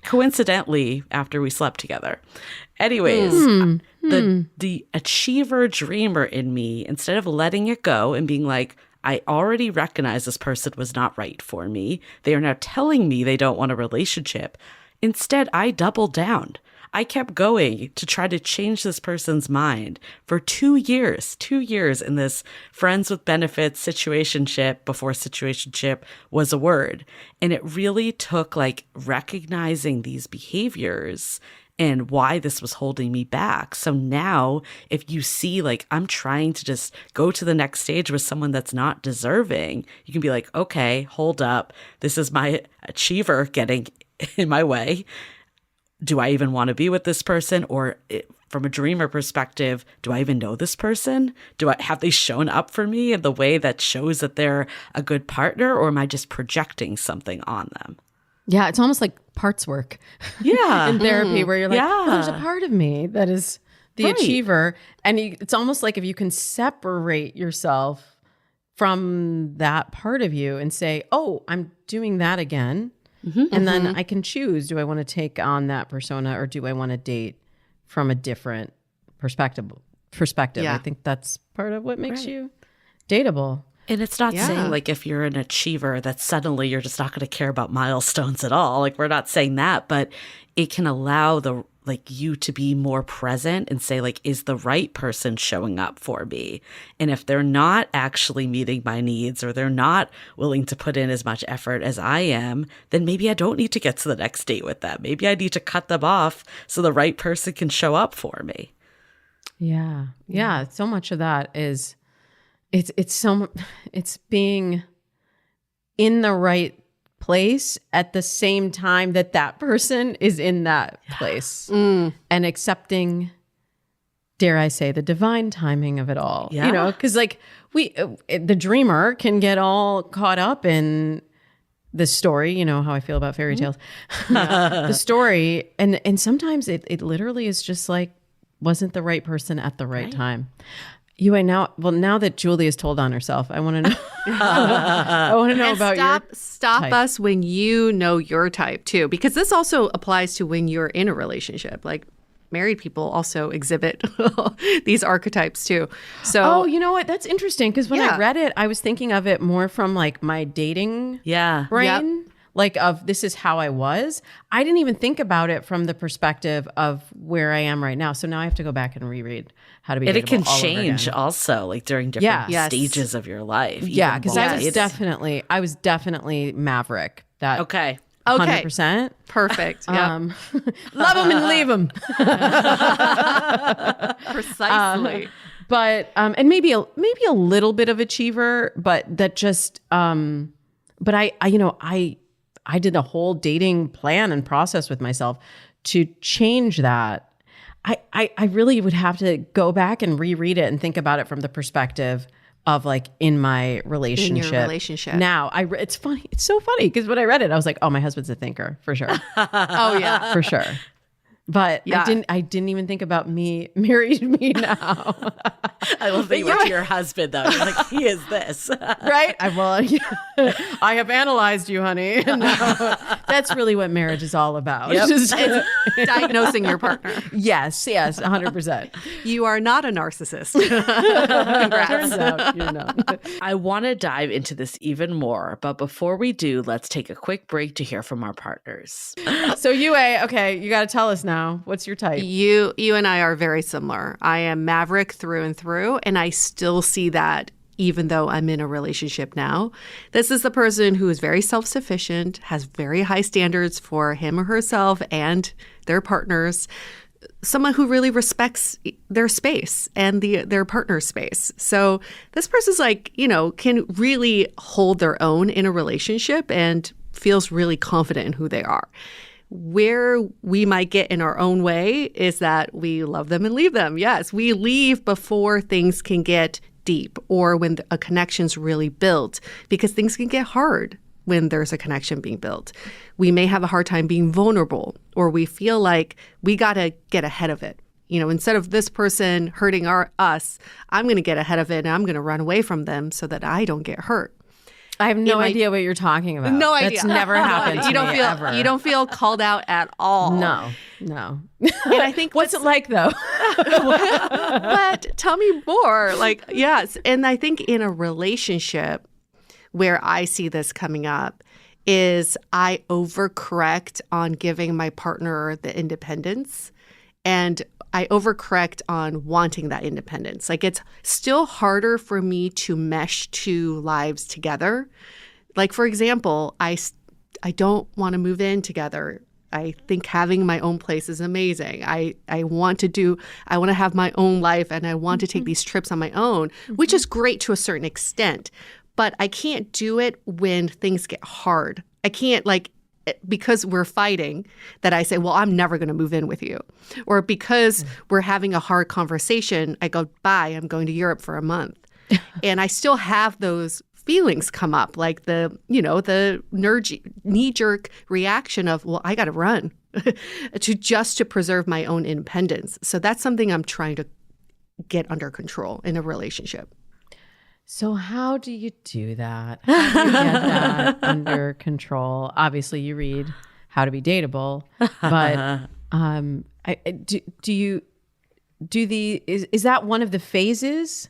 Speaker 2: Coincidentally, after we slept together. Anyways, the achiever dreamer in me, instead of letting it go and being like, I already recognize this person was not right for me. They are now telling me they don't want a relationship. Instead, I doubled down. I kept going to try to change this person's mind for 2 years in this friends with benefits situationship before situationship was a word. And it really took like recognizing these behaviors and why this was holding me back. So now if you see like I'm trying to just go to the next stage with someone that's not deserving, you can be like, okay, hold up. This is my achiever getting in my way. Do I even want to be with this person? Or from a dreamer perspective, do I even know this person? Have they shown up for me in the way that shows that they're a good partner? Or am I just projecting something on them?
Speaker 3: Yeah, it's almost like parts work.
Speaker 2: Yeah.
Speaker 3: In therapy where you're like,
Speaker 2: Yeah.
Speaker 3: oh, there's a part of me that is the
Speaker 2: Right.
Speaker 3: achiever. And it's almost like if you can separate yourself from that part of you and say, oh, I'm doing that again. And then I can choose, do I want to take on that persona or do I want to date from a different perspective?
Speaker 1: Yeah.
Speaker 3: I think that's part of what makes you dateable.
Speaker 2: And it's not saying like if you're an achiever that suddenly you're just not going to care about milestones at all. Like we're not saying that, but it can allow you to be more present and say like, is the right person showing up for me? And if they're not actually meeting my needs or they're not willing to put in as much effort as I am, then maybe I don't need to get to the next date with them. Maybe I need to cut them off so the right person can show up for me.
Speaker 3: Yeah. Yeah. So much of that is it's being in the right place at the same time that person is in that place and accepting, dare I say, the divine timing of it all.
Speaker 2: Yeah.
Speaker 3: Because like the dreamer can get all caught up in the story, you know how I feel about fairy tales, the story. And sometimes it literally is just like, wasn't the right person at the right time. Now that Julie has told on herself, I want to know. I want to know about
Speaker 1: stop
Speaker 3: type.
Speaker 1: us when you know your type too, because this also applies to when you're in a relationship. Like married people also exhibit these archetypes too. So,
Speaker 3: you know what? That's interesting because when I read it, I was thinking of it more from like my dating brain. Like of this is how I was. I didn't even think about it from the perspective of where I am right now. So now I have to go back and reread how to be dateable.
Speaker 2: And it can
Speaker 3: all over
Speaker 2: change
Speaker 3: again.
Speaker 2: also, like during different stages of your life.
Speaker 3: Yeah, because I was definitely Maverick. That
Speaker 2: Okay.
Speaker 3: 100%.
Speaker 1: Perfect.
Speaker 3: Love them and leave them.
Speaker 1: Precisely.
Speaker 3: But and maybe a little bit of achiever, but that just but I did a whole dating plan and process with myself to change that. I really would have to go back and reread it and think about it from the perspective of like in my relationship.
Speaker 1: In your relationship.
Speaker 3: Now, it's funny. It's so funny because when I read it, I was like, oh, my husband's a thinker for sure.
Speaker 1: Oh yeah.
Speaker 3: For sure. But I didn't even think about me married me now.
Speaker 2: I love that you went to your husband though. You're like, he is this.
Speaker 3: Right? I have analyzed you, honey. And that's really what marriage is all about.
Speaker 2: Yep.
Speaker 1: It's diagnosing your partner.
Speaker 3: Yes, 100%.
Speaker 1: You are not a narcissist. Congrats.
Speaker 3: Turns out you're not.
Speaker 2: I want to dive into this even more, but before we do, let's take a quick break to hear from our partners.
Speaker 3: So UA, okay, you got to tell us now. What's your type?
Speaker 1: You and I are very similar. I am Maverick through and through, and I still see that even though I'm in a relationship now. This is the person who is very self-sufficient, has very high standards for him or herself and their partners, someone who really respects their space and their partner's space. So this person's like, can really hold their own in a relationship and feels really confident in who they are. Where we might get in our own way is that we love them and leave them. Yes, we leave before things can get deep or when a connection's really built, because things can get hard when there's a connection being built. We may have a hard time being vulnerable, or we feel like we got to get ahead of it. Instead of this person hurting us, I'm going to get ahead of it and I'm going to run away from them so that I don't get hurt.
Speaker 3: I have no idea what you're talking about.
Speaker 1: No idea.
Speaker 3: That's never happened to
Speaker 1: you don't
Speaker 3: me
Speaker 1: feel
Speaker 3: ever.
Speaker 1: You don't feel called out at all.
Speaker 3: No.
Speaker 1: And I think
Speaker 3: what's it like though?
Speaker 1: But tell me more. Yes. And I think in a relationship where I see this coming up is I overcorrect on giving my partner the independence, and I overcorrect on wanting that independence. It's still harder for me to mesh two lives together. For example, I don't want to move in together. I think having my own place is amazing. I want to have my own life, and I want to take these trips on my own, which is great to a certain extent. But I can't do it when things get hard. I can't because we're fighting that I say, well, I'm never going to move in with you. Or because we're having a hard conversation, I go, bye, I'm going to Europe for a month. And I still have those feelings come up, like the knee-jerk reaction of, well, I got to run to preserve my own independence. So that's something I'm trying to get under control in a relationship.
Speaker 3: So how do you do that? How do you get that under control? Obviously, you read How to Be Dateable, but is that one of the phases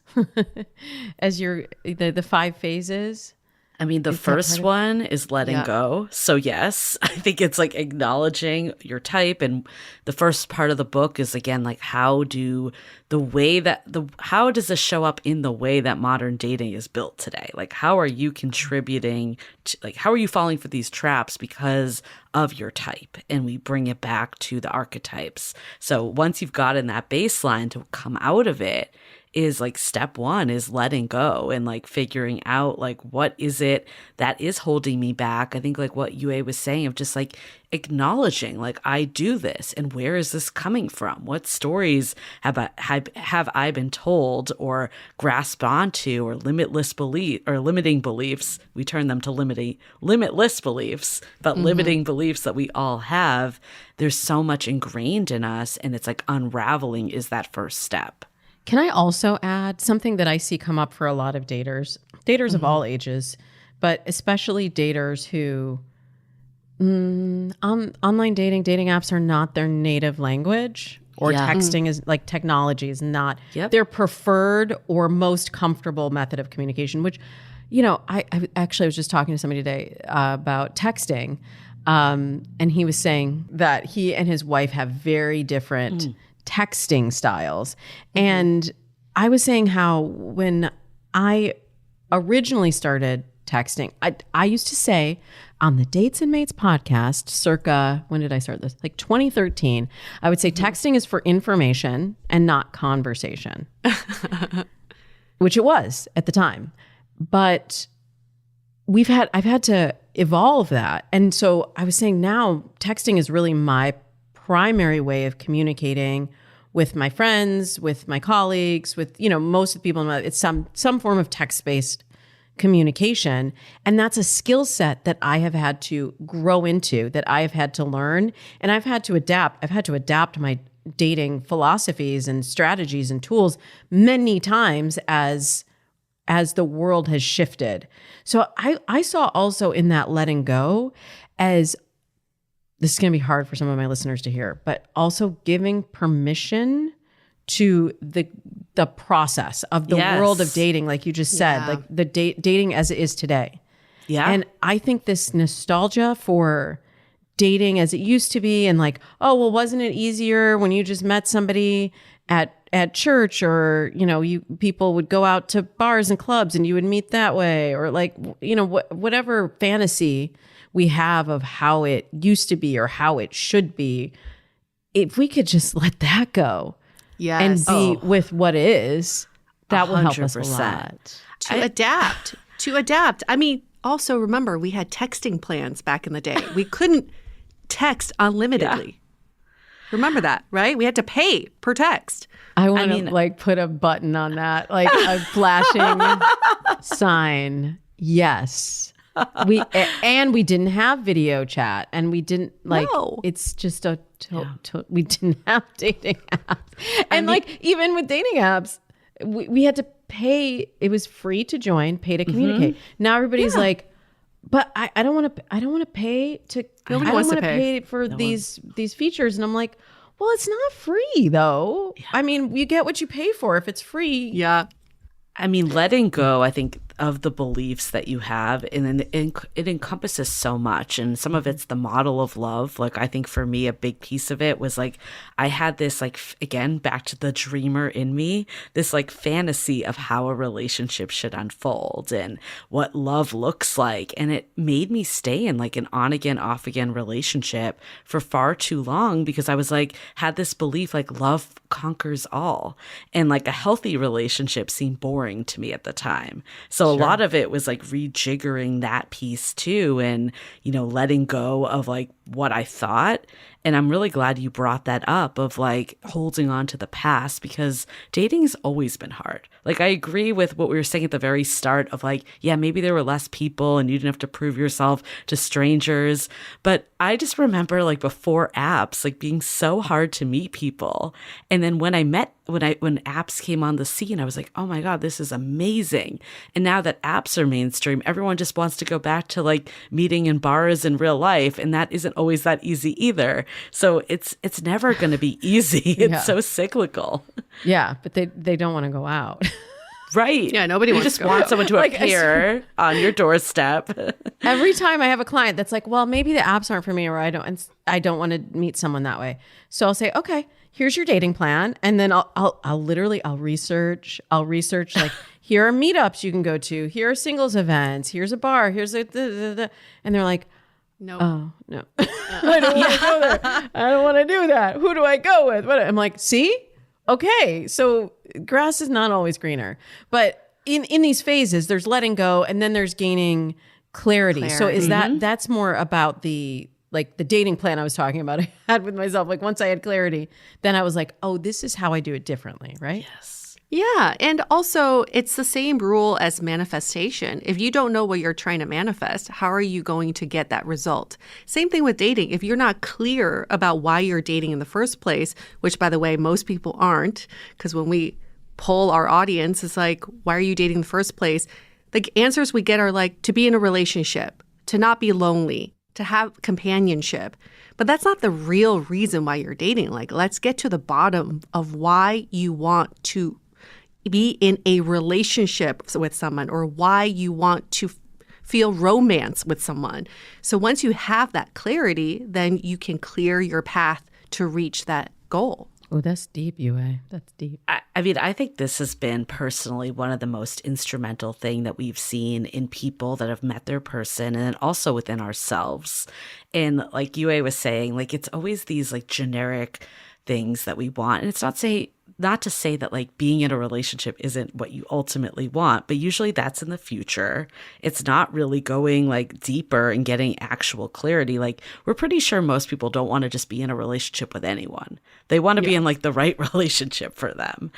Speaker 3: as the 5 phases?
Speaker 2: I mean, the first one is letting go. So yes, I think it's acknowledging your type. And the first part of the book is, again, how does this show up in the way that modern dating is built today? How are you contributing to, how are you falling for these traps because of your type? And we bring it back to the archetypes. So once you've gotten that baseline, to come out of it is step 1 is letting go and figuring out what is it that is holding me back. I think what Yue was saying of just acknowledging I do this, and where is this coming from? What stories have I been told or grasped onto, or limiting beliefs? We turn them to limitless beliefs, but limiting beliefs that we all have. There's so much ingrained in us, and it's unraveling is that first step.
Speaker 3: Can I also add something that I see come up for a lot of daters of all ages, but especially daters who online dating apps are not their native language, or texting is technology is not their preferred or most comfortable method of communication, which, I actually was just talking to somebody today about texting, and he was saying that he and his wife have very different texting styles. And I was saying how when I originally started texting, I used to say on the Dates and Mates podcast, circa, when did I start this? 2013, I would say texting is for information and not conversation, which it was at the time. But I've had to evolve that. And so I was saying now texting is really my primary way of communicating with my friends, with my colleagues, with, most of the people it's some form of text-based communication. And that's a skill set that I have had to grow into, that I have had to learn, and I've had to adapt. I've had to adapt my dating philosophies and strategies and tools many times as the world has shifted. So I saw also in that letting go as, this is going to be hard for some of my listeners to hear, but also giving permission to the process of the world of dating, like you just said, the dating as it is today. Yeah. And I think this nostalgia for dating as it used to be, and oh, well, wasn't it easier when you just met somebody at church, or, people would go out to bars and clubs and you would meet that way, or whatever fantasy we have of how it used to be or how it should be. If we could just let that go and be with what is, that will help us a lot.
Speaker 1: To adapt. I mean, also remember, we had texting plans back in the day. We couldn't text unlimitedly. Remember that, right? We had to pay per text.
Speaker 3: I want to like put a button on that, like a flashing sign. Yes. We didn't have video chat, and we didn't like,
Speaker 1: No.
Speaker 3: it's just we didn't have dating apps. And like, even with dating apps, we had to pay. It was free to join, pay to communicate. Now everybody's like, but I don't want to pay to,
Speaker 1: Nobody
Speaker 3: I don't
Speaker 1: wants to
Speaker 3: want to
Speaker 1: pay.
Speaker 3: pay for these features. And I'm like, well, it's not free though. Yeah. I mean, you get what you pay for if it's free.
Speaker 1: Yeah.
Speaker 2: I mean, letting go, I think, of the beliefs that you have, and then it encompasses so much, and some of it's the model of love. Like, I think for me, a big piece of it was like, I had this, like, again, back to the dreamer in me, this like fantasy of how a relationship should unfold and what love looks like. And it made me stay in like an on again, off again relationship for far too long, because I was like, had this belief like love conquers all, and like a healthy relationship seemed boring to me at the time. So a lot of it was like rejiggering that piece too, and, you know, letting go of like what I thought. And I'm really glad you brought that up of like holding on to the past, because dating's always been hard. Like, I agree with what we were saying at the very start of like, yeah, maybe there were less people and you didn't have to prove yourself to strangers. But I just remember like before apps, like being so hard to meet people. And then when apps came on the scene, I was like, oh my God, this is amazing. And now that apps are mainstream, everyone just wants to go back to like meeting in bars in real life. And that isn't always that easy either. So it's never going to be easy. It's so cyclical.
Speaker 3: Yeah, but they don't want to go out.
Speaker 2: Right.
Speaker 1: Yeah, nobody
Speaker 2: you
Speaker 1: wants
Speaker 2: just
Speaker 1: to go
Speaker 2: want
Speaker 1: out.
Speaker 2: someone to
Speaker 3: Like,
Speaker 2: appear on your doorstep.
Speaker 3: Every time I have a client that's like, well, maybe the apps aren't for me, or I don't want to meet someone that way. So I'll say, okay, here's your dating plan. And then I'll research like, here are meetups you can go to. Here are singles events. Here's a bar. Here's and they're like,
Speaker 1: No.
Speaker 3: oh, no. I don't want to go there. I don't want to do that. Who do I go with? I'm like, see? Okay. So grass is not always greener. But in these phases, there's letting go, and then there's gaining clarity. So is that's more about the dating plan I was talking about I had with myself. Like, once I had clarity, then I was like, oh, this is how I do it differently, right?
Speaker 2: Yes.
Speaker 1: Yeah. And also, it's the same rule as manifestation. If you don't know what you're trying to manifest, how are you going to get that result? Same thing with dating. If you're not clear about why you're dating in the first place, which, by the way, most people aren't, because when we poll our audience, it's like, why are you dating in the first place? The answers we get are like, to be in a relationship, to not be lonely, to have companionship. But that's not the real reason why you're dating. Like, let's get to the bottom of why you want to be in a relationship with someone, or why you want to feel romance with someone. So once you have that clarity, then you can clear your path to reach that goal.
Speaker 3: Oh, that's deep, UA. That's deep.
Speaker 2: I mean, I think this has been personally one of the most instrumental thing that we've seen in people that have met their person, and then also within ourselves. And like UA was saying, like, it's always these like generic things that we want. And it's not to say that like being in a relationship isn't what you ultimately want, but usually that's in the future. It's not really going like deeper and getting actual clarity. Like, we're pretty sure most people don't want to just be in a relationship with anyone. They want to be in like the right relationship for them.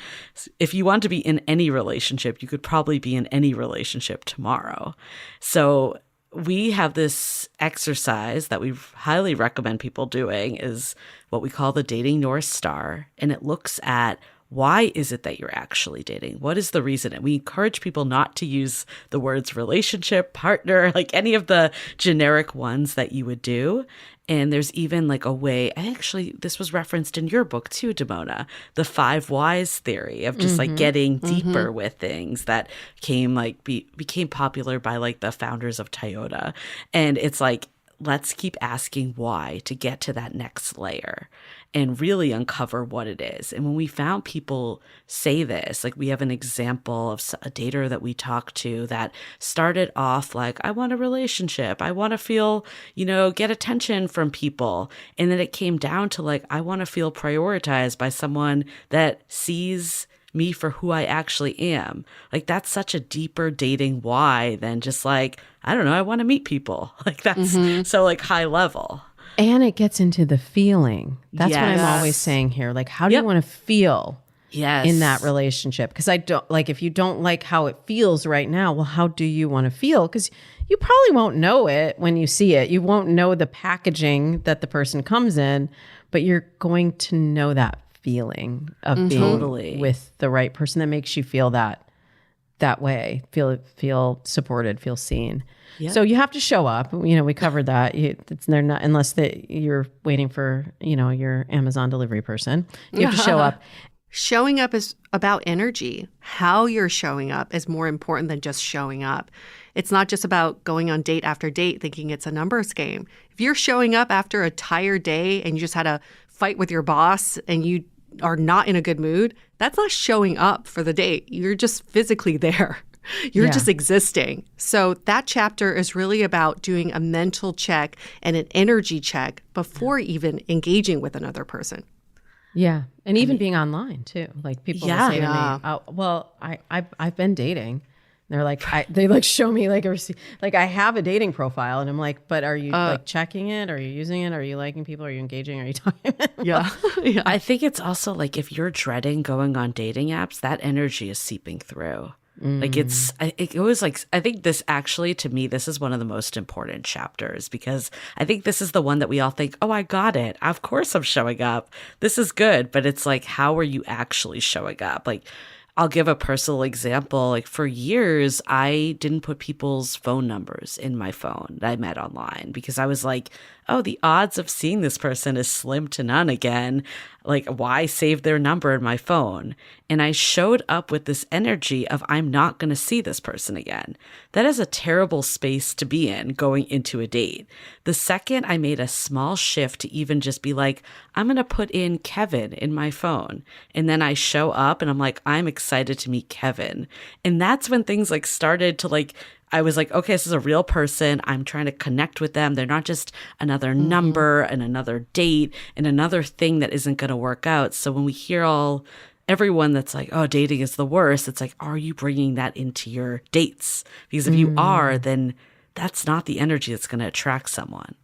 Speaker 2: If you want to be in any relationship, you could probably be in any relationship tomorrow. So we have this exercise that we highly recommend people doing, is what we call the Dating North Star. And it looks at, why is it that you're actually dating? What is the reason? And we encourage people not to use the words relationship, partner, like any of the generic ones that you would do. And there's even like a way, this was referenced in your book too, Damona, the 5 whys theory of just like getting deeper with things that became popular by like the founders of Toyota. And it's like, let's keep asking why to get to that next layer and really uncover what it is. And when we found people say this, like, we have an example of a dater that we talked to that started off like, I want a relationship. I want to feel, get attention from people. And then it came down to like, I want to feel prioritized by someone that sees me for who I actually am. Like, that's such a deeper dating why than just like, I don't know, I want to meet people. Like, that's so like high level.
Speaker 3: And it gets into the feeling. That's what I'm
Speaker 2: Yes.
Speaker 3: always saying here. Like, how do you want to feel
Speaker 2: Yes.
Speaker 3: in that relationship? Because I don't like, if you don't like how it feels right now, well, how do you want to feel? Because you probably won't know it when you see it. You won't know the packaging that the person comes in, but you're going to know that feeling of being
Speaker 2: Totally.
Speaker 3: with the right person that makes you feel that way, feel supported, feel seen.
Speaker 2: Yep.
Speaker 3: So you have to show up. We covered that. They're not, unless you're waiting for, your Amazon delivery person. You have to show up.
Speaker 1: Showing up is about energy. How you're showing up is more important than just showing up. It's not just about going on date after date thinking it's a numbers game. If you're showing up after a tired day and you just had a fight with your boss and you are not in a good mood, that's not showing up for the date. You're just physically there. You're just existing. So that chapter is really about doing a mental check and an energy check before even engaging with another person.
Speaker 3: Yeah. And even being online too. Like people will say to me, oh, well, I've been dating. They're like, they like show me like a receipt. Like I have a dating profile and I'm like, but are you like checking it? Are you using it? Are you liking people? Are you engaging? Are you talking?
Speaker 1: Yeah.
Speaker 2: I think it's also like if you're dreading going on dating apps, that energy is seeping through. Like it was like, I think this actually, to me, this is one of the most important chapters because I think this is the one that we all think, oh, I got it. Of course I'm showing up. This is good. But it's like, how are you actually showing up? Like, I'll give a personal example. Like for years, I didn't put people's phone numbers in my phone that I met online because I was like, oh, the odds of seeing this person is slim to none again. Like, why save their number in my phone? And I showed up with this energy of I'm not going to see this person again. That is a terrible space to be in going into a date. The second I made a small shift to even just be like, I'm going to put in Kevin in my phone. And then I show up and I'm like, I'm excited to meet Kevin. And that's when things like started to like, I was like, okay, this is a real person. I'm trying to connect with them. They're not just another number and another date and another thing that isn't going to work out. So when we hear everyone that's like, oh, dating is the worst, it's like, are you bringing that into your dates? Because if you are, then that's not the energy that's going to attract someone.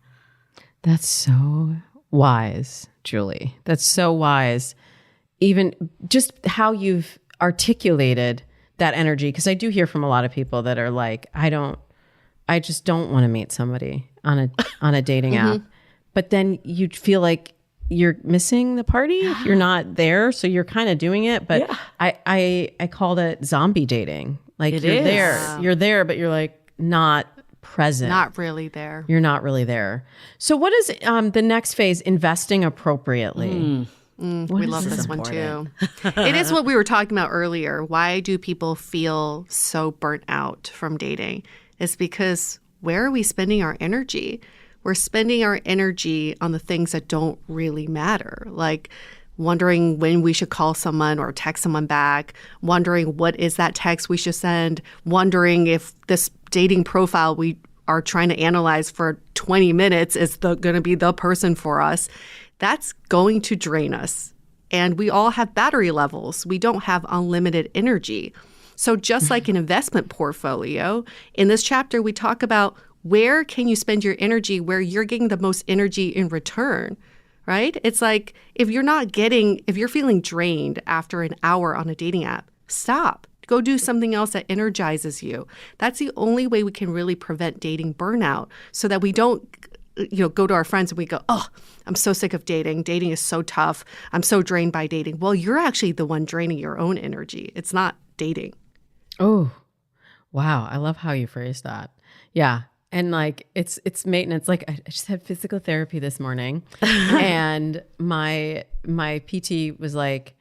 Speaker 3: That's so wise, Julie. That's so wise. Even just how you've articulated that energy, because I do hear from a lot of people that are like, I just don't want to meet somebody on a dating app. But then you feel like you're missing the party if you're not there. So you're kind of doing it. But I called it zombie dating. Like you're there, but you're like not present.
Speaker 1: Not really there.
Speaker 3: You're not really there. So what is the next phase? Investing appropriately.
Speaker 1: We love this one too. It is what we were talking about earlier. Why do people feel so burnt out from dating? It's because where are we spending our energy? We're spending our energy on the things that don't really matter, like wondering when we should call someone or text someone back, wondering what is that text we should send, wondering if this dating profile we are trying to analyze for 20 minutes is going to be the person for us. That's going to drain us. And we all have battery levels. We don't have unlimited energy. So just like an investment portfolio, in this chapter, we talk about where can you spend your energy where you're getting the most energy in return, right? It's like if you're feeling drained after an hour on a dating app, stop. Go do something else that energizes you. That's the only way we can really prevent dating burnout so that we don't go to our friends and we go, oh, I'm so sick of dating. Dating is so tough. I'm so drained by dating. Well, you're actually the one draining your own energy. It's not dating.
Speaker 3: Oh, wow. I love how you phrased that. Yeah. And like, it's maintenance. Like I just had physical therapy this morning and my PT was like,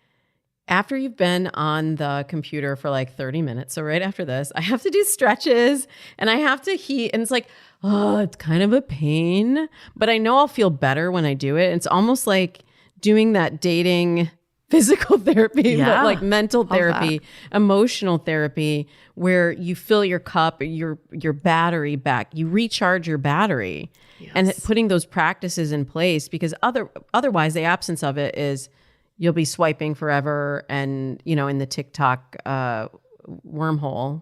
Speaker 3: after you've been on the computer for like 30 minutes, so right after this, I have to do stretches and I have to heat. And it's like, oh, it's kind of a pain, but I know I'll feel better when I do it. It's almost like doing that dating physical therapy, but like mental therapy, emotional therapy, where you fill your cup, your battery back, you recharge your battery, and putting those practices in place, because otherwise the absence of it is you'll be swiping forever and, in the TikTok wormhole.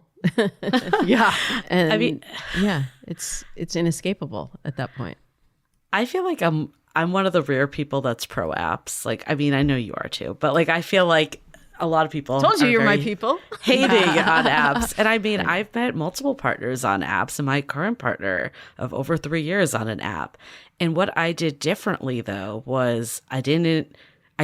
Speaker 2: Yeah.
Speaker 3: And I mean, it's inescapable at that point.
Speaker 2: I feel like I'm one of the rare people that's pro apps. Like, I mean, I know you are too, but like I feel like a lot of people
Speaker 3: Told you
Speaker 2: are
Speaker 3: you're my
Speaker 2: very
Speaker 3: people.
Speaker 2: hating on apps. And I mean, I've met multiple partners on apps, and my current partner of over 3 years on an app. And what I did differently though was I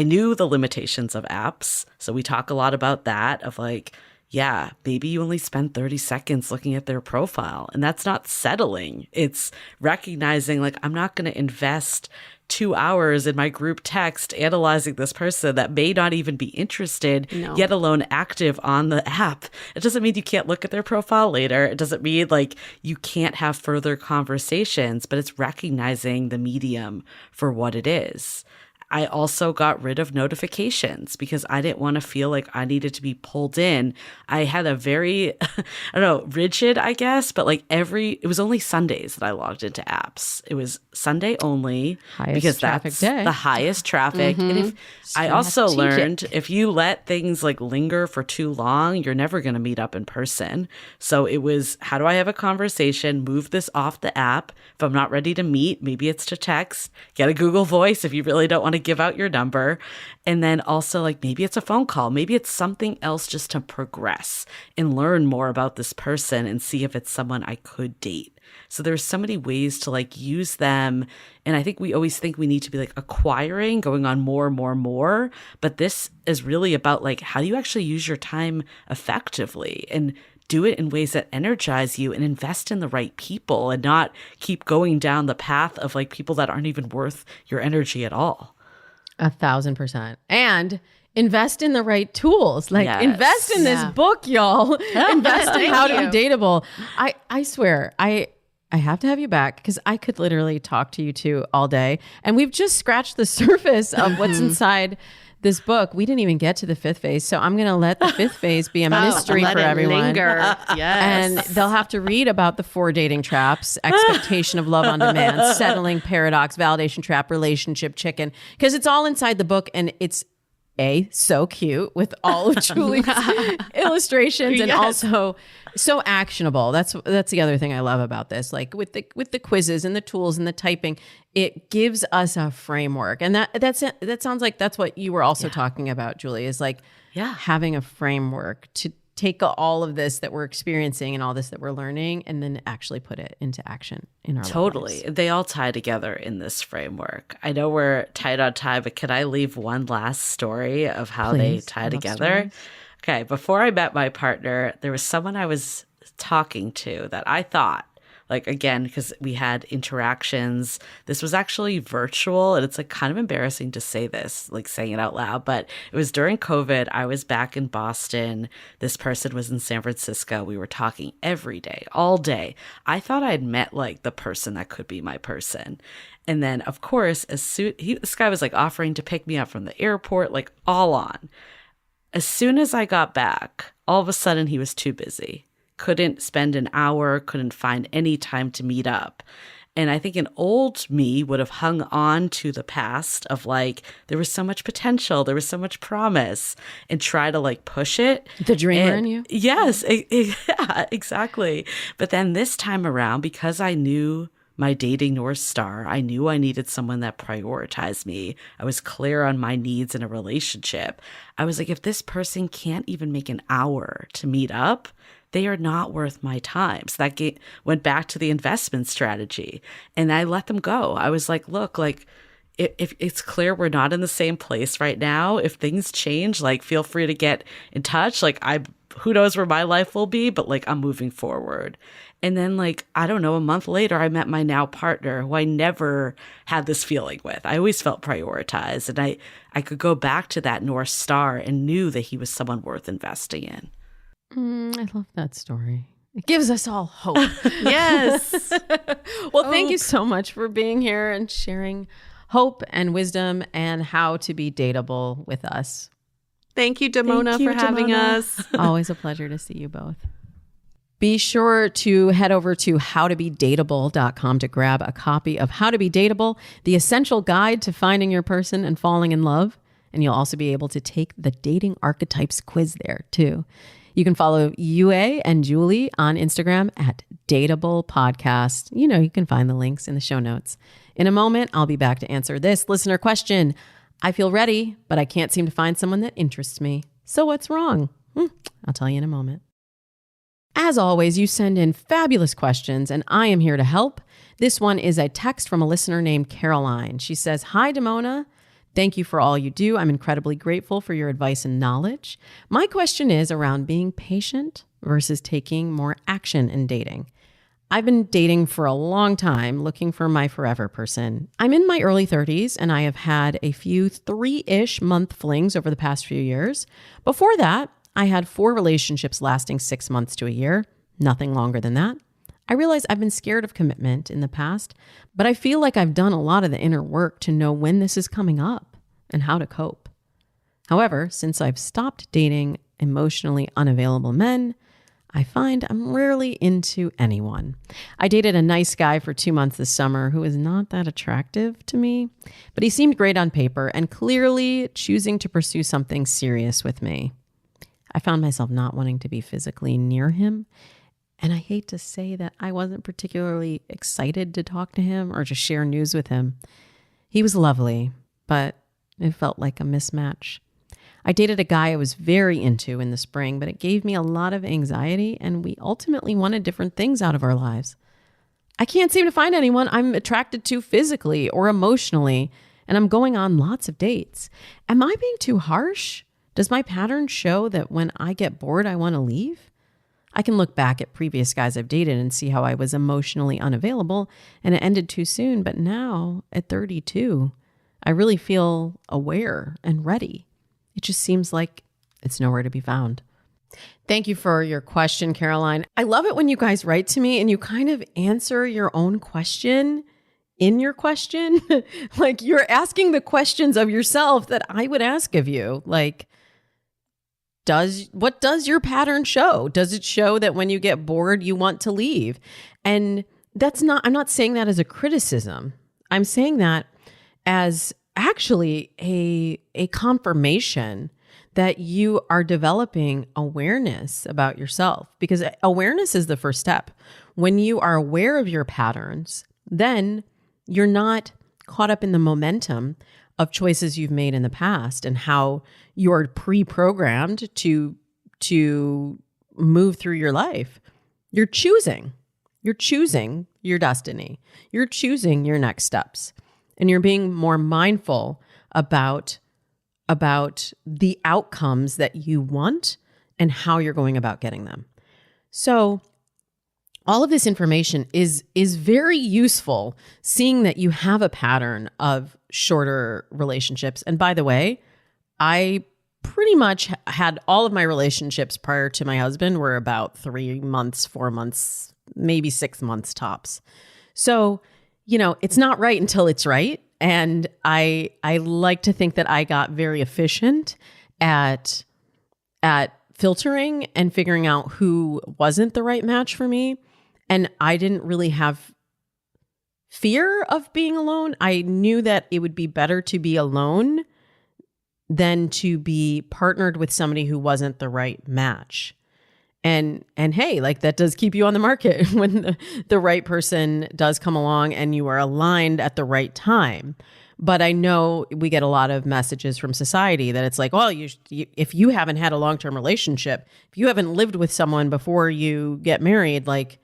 Speaker 2: knew the limitations of apps. So we talk a lot about that of like, yeah, maybe you only spend 30 seconds looking at their profile, and that's not settling. It's recognizing like, I'm not going to invest 2 hours in my group text analyzing this person that may not even be interested, yet alone active on the app. It doesn't mean you can't look at their profile later. It doesn't mean like you can't have further conversations, but it's recognizing the medium for what it is. I also got rid of notifications because I didn't want to feel like I needed to be pulled in. I had a very, I don't know, rigid, I guess, but like it was only Sundays that I logged into apps. It was Sunday only because that's the highest traffic. And if I also learned if you let things like linger for too long, you're never going to meet up in person. So it was, how do I have a conversation? Move this off the app. If I'm not ready to meet, maybe it's to text, get a Google Voice if you really don't want to give out your number. And then also like maybe it's a phone call, maybe it's something else just to progress and learn more about this person and see if it's someone I could date. So there's so many ways to like use them. And I think we always think we need to be like acquiring, going on more. But this is really about like, how do you actually use your time effectively and do it in ways that energize you and invest in the right people and not keep going down the path of like people that aren't even worth your energy at all.
Speaker 3: 1,000%. And invest in the right tools. Like invest in this book, y'all. Invest in how to be dateable. I swear, I have to have you back because I could literally talk to you two all day. And we've just scratched the surface of what's inside this book. We didn't even get to the 5th phase. So I'm going to let the 5th phase be a mystery for everyone.
Speaker 1: Linger.
Speaker 3: And they'll have to read about the 4 dating traps: expectation of love on demand, settling paradox, validation trap, relationship chicken, because it's all inside the book. And it's so cute with all of Julie's illustrations and also so actionable. That's the other thing I love about this. Like with the quizzes and the tools and the typing, it gives us a framework. And that sounds like that's what you were also talking about, Julie, is like having a framework to take all of this that we're experiencing and all this that we're learning and then actually put it into action in our lives.
Speaker 2: They all tie together in this framework. I know we're tight on time, but can I leave one last story of how they tie together? Stories. Okay, before I met my partner, there was someone I was talking to that I thought, like, again, because we had interactions, this was actually virtual, and it's like kind of embarrassing to say this, like saying it out loud, but it was during COVID. I was back in Boston. This person was in San Francisco. We were talking every day, all day. I thought I'd met like the person that could be my person. And then, of course, this guy was like offering to pick me up from the airport, like all on. As soon as I got back, all of a sudden he was too busy. Couldn't spend an hour, couldn't find any time to meet up. And I think an old me would have hung on to the past of like, there was so much potential, there was so much promise, and try to like push it.
Speaker 3: The dreamer in you?
Speaker 2: Yes, yeah, exactly. But then this time around, because I knew my dating North Star, I knew I needed someone that prioritized me. I was clear on my needs in a relationship. I was like, if this person can't even make an hour to meet up, they are not worth my time. So that went back to the investment strategy. And I let them go. I was like, look, like, if it's clear we're not in the same place right now, if things change, like, feel free to get in touch. Like, who knows where my life will be, but like, I'm moving forward. And then like, I don't know, a month later, I met my now partner who I never had this feeling with. I always felt prioritized. And I could go back to that North Star and knew that he was someone worth investing in.
Speaker 3: I love that story. It gives us all hope.
Speaker 1: Yes.
Speaker 3: Well, thank you so much for being here and sharing hope and wisdom and how to be dateable with us.
Speaker 1: Thank you, Damona, for having us.
Speaker 3: Always a pleasure to see you both. Be sure to head over to howtobedateable.com to grab a copy of How to Be Dateable, the essential guide to finding your person and falling in love. And you'll also be able to take the dating archetypes quiz there too. You can follow Yue and Julie on Instagram at Dateable podcast. You know, you can find the links in the show notes. In a moment, I'll be back to answer this listener question. I feel ready, but I can't seem to find someone that interests me. So what's wrong? I'll tell you in a moment. As always, you send in fabulous questions, and I am here to help. This one is a text from a listener named Caroline. She says, "Hi, Damona. Thank you for all you do. I'm incredibly grateful for your advice and knowledge. My question is around being patient versus taking more action in dating. I've been dating for a long time, looking for my forever person. I'm in my early 30s, and I have had a few 3-ish month flings over the past few years. Before that, I had 4 relationships lasting 6 months to a year, nothing longer than that. I realize I've been scared of commitment in the past, but I feel like I've done a lot of the inner work to know when this is coming up and how to cope. However, since I've stopped dating emotionally unavailable men, I find I'm rarely into anyone. I dated a nice guy for 2 months this summer who is not that attractive to me, but he seemed great on paper and clearly choosing to pursue something serious with me. I found myself not wanting to be physically near him, and I hate to say that I wasn't particularly excited to talk to him or to share news with him. He was lovely, but it felt like a mismatch. I dated a guy I was very into in the spring, but it gave me a lot of anxiety, and we ultimately wanted different things out of our lives. I can't seem to find anyone I'm attracted to physically or emotionally, and I'm going on lots of dates. Am I being too harsh? Does my pattern show that when I get bored, I want to leave? I can look back at previous guys I've dated and see how I was emotionally unavailable and it ended too soon. But now at 32, I really feel aware and ready. It just seems like it's nowhere to be found. Thank you for your question, Caroline. I love it when you guys write to me and you kind of answer your own question in your question. Like you're asking the questions of yourself that I would ask of you. Like, what does your pattern show? Does it show that when you get bored, you want to leave? And I'm not saying that as a criticism. I'm saying that as actually a confirmation that you are developing awareness about yourself, because awareness is the first step. When you are aware of your patterns, then you're not caught up in the momentum of choices you've made in the past and how you're pre-programmed to move through your life. You're choosing your destiny. You're choosing your next steps, and you're being more mindful about the outcomes that you want and how you're going about getting them. So all of this information is very useful, seeing that you have a pattern of shorter relationships. And by the way, I pretty much had all of my relationships prior to my husband were about 3 months, 4 months, maybe 6 months tops. So, it's not right until it's right. And I like to think that I got very efficient at filtering and figuring out who wasn't the right match for me. And I didn't really have fear of being alone. I knew that it would be better to be alone than to be partnered with somebody who wasn't the right match. And hey, like that does keep you on the market when the right person does come along and you are aligned at the right time. But I know we get a lot of messages from society that it's like, well, if you haven't had a long-term relationship, if you haven't lived with someone before you get married, like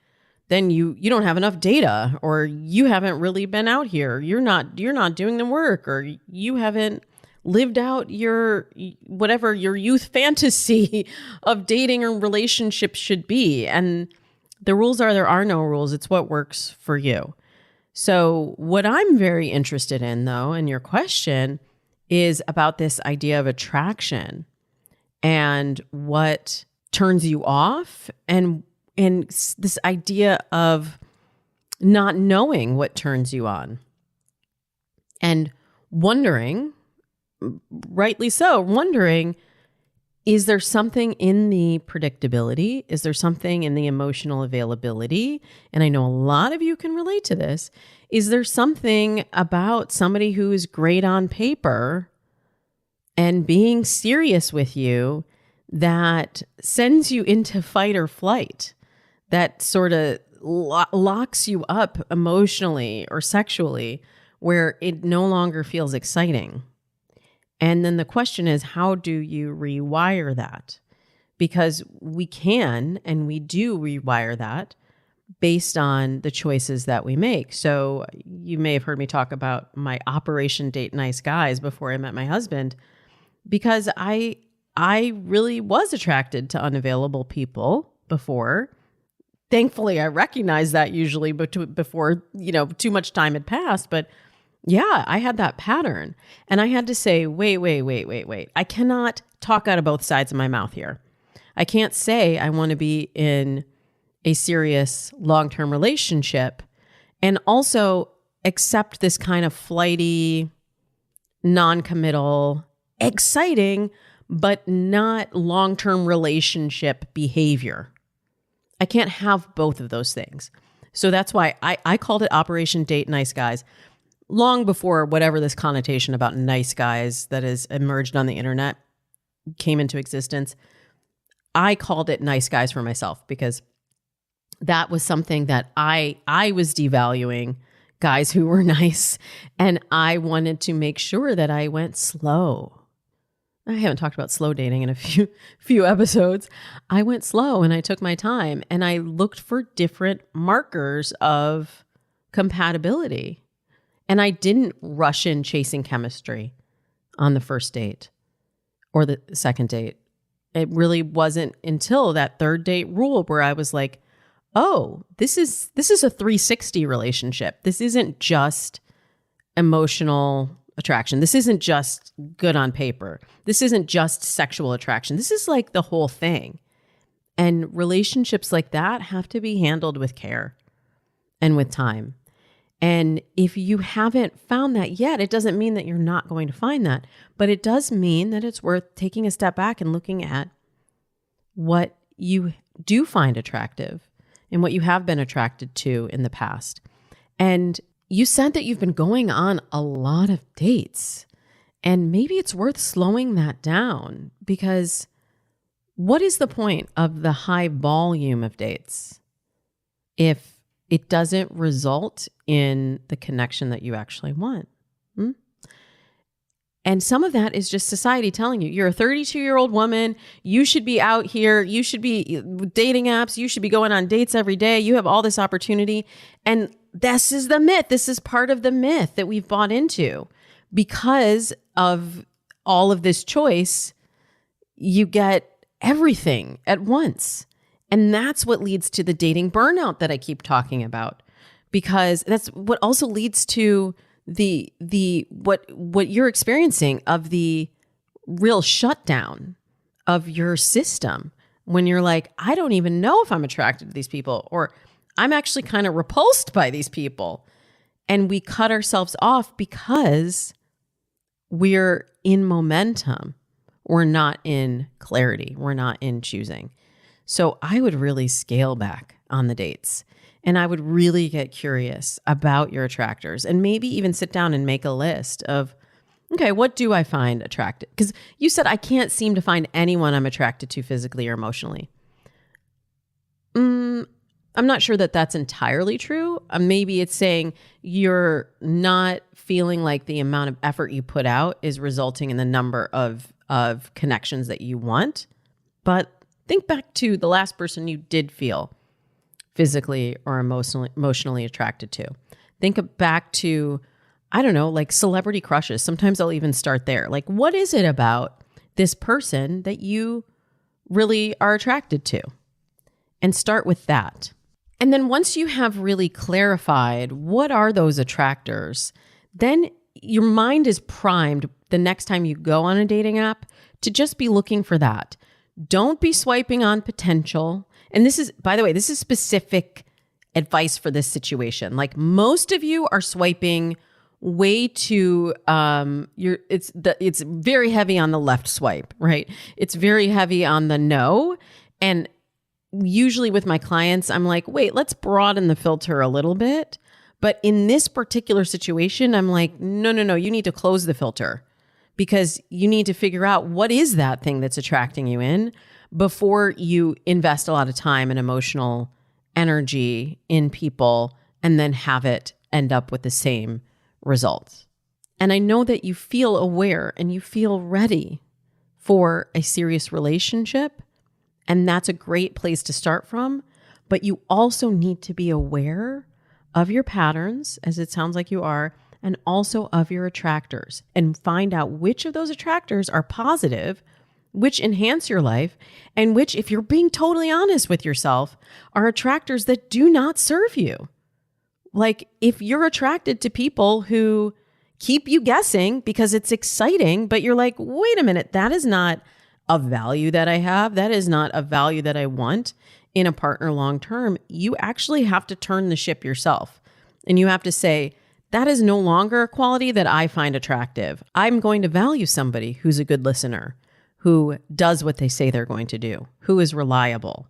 Speaker 3: then you don't have enough data, or you haven't really been out here. You're not doing the work, or you haven't lived out your youth fantasy of dating or relationships should be. And the rules are, there are no rules. It's what works for you. So what I'm very interested in, though, in your question, is about this idea of attraction and what turns you off, and this idea of not knowing what turns you on and wondering, rightly so, wondering, is there something in the predictability? Is there something in the emotional availability? And I know a lot of you can relate to this. Is there something about somebody who is great on paper and being serious with you that sends you into fight or flight? That sort of locks you up emotionally or sexually where it no longer feels exciting. And then the question is, how do you rewire that? Because we can and we do rewire that based on the choices that we make. So you may have heard me talk about my Operation Date Nice Guys before I met my husband, because I really was attracted to unavailable people before. Thankfully, I recognized that usually before, too much time had passed. But yeah, I had that pattern. And I had to say, wait. I cannot talk out of both sides of my mouth here. I can't say I want to be in a serious long-term relationship and also accept this kind of flighty, non-committal, exciting, but not long-term relationship behavior. I can't have both of those things. So that's why I called it Operation Date Nice Guys long before whatever this connotation about nice guys that has emerged on the internet came into existence. I called it Nice Guys for myself because that was something that I was devaluing, guys who were nice, and I wanted to make sure that I went slow. I haven't talked about slow dating in a few episodes. I went slow and I took my time and I looked for different markers of compatibility. And I didn't rush in chasing chemistry on the first date or the second date. It really wasn't until that third date rule where I was like, oh, this is a 360 relationship. This isn't just emotional attraction. This isn't just good on paper. This isn't just sexual attraction. This is like the whole thing. And relationships like that have to be handled with care and with time. And if you haven't found that yet, it doesn't mean that you're not going to find that, but it does mean that it's worth taking a step back and looking at what you do find attractive and what you have been attracted to in the past. And you said that you've been going on a lot of dates, and maybe it's worth slowing that down, because what is the point of the high volume of dates if it doesn't result in the connection that you actually want? And some of that is just society telling you, you're a 32-year-old woman, you should be out here, you should be dating apps, you should be going on dates every day, you have all this opportunity. And this is the myth. This is part of the myth that we've bought into. Because of all of this choice, you get everything at once. And that's what leads to the dating burnout that I keep talking about, because that's what also leads to what you're experiencing of the real shutdown of your system when you're like, I don't even know if I'm attracted to these people, or I'm actually kind of repulsed by these people. And we cut ourselves off because we're in momentum. We're not in clarity. We're not in choosing. So I would really scale back on the dates, and I would really get curious about your attractors, and maybe even sit down and make a list of, okay, what do I find attractive? Because you said I can't seem to find anyone I'm attracted to physically or emotionally. I'm not sure that that's entirely true. Maybe it's saying you're not feeling like the amount of effort you put out is resulting in the number of connections that you want. But think back to the last person you did feel physically or emotionally attracted to. Think back to, I don't know, like celebrity crushes. Sometimes I'll even start there. Like, what is it about this person that you really are attracted to? And start with that. And then once you have really clarified what are those attractors, then your mind is primed the next time you go on a dating app to just be looking for that. Don't be swiping on potential. And this is, by the way, this is specific advice for this situation. Like, most of you are swiping way too, it's very heavy on the left swipe, right? It's very heavy on the no. And usually with my clients, I'm like, wait, let's broaden the filter a little bit. But in this particular situation, I'm like, no, you need to close the filter, because you need to figure out what is that thing that's attracting you in before you invest a lot of time and emotional energy in people and then have it end up with the same results. And I know that you feel aware and you feel ready for a serious relationship, and that's a great place to start from. But you also need to be aware of your patterns, as it sounds like you are, and also of your attractors, and find out which of those attractors are positive, which enhance your life, and which, if you're being totally honest with yourself, are attractors that do not serve you. Like, if you're attracted to people who keep you guessing because it's exciting, but you're like, wait a minute, that is not a value that I have. That is not a value that I want in a partner long term. You actually have to turn the ship yourself. And you have to say, that is no longer a quality that I find attractive. I'm going to value somebody who's a good listener, who does what they say they're going to do, who is reliable.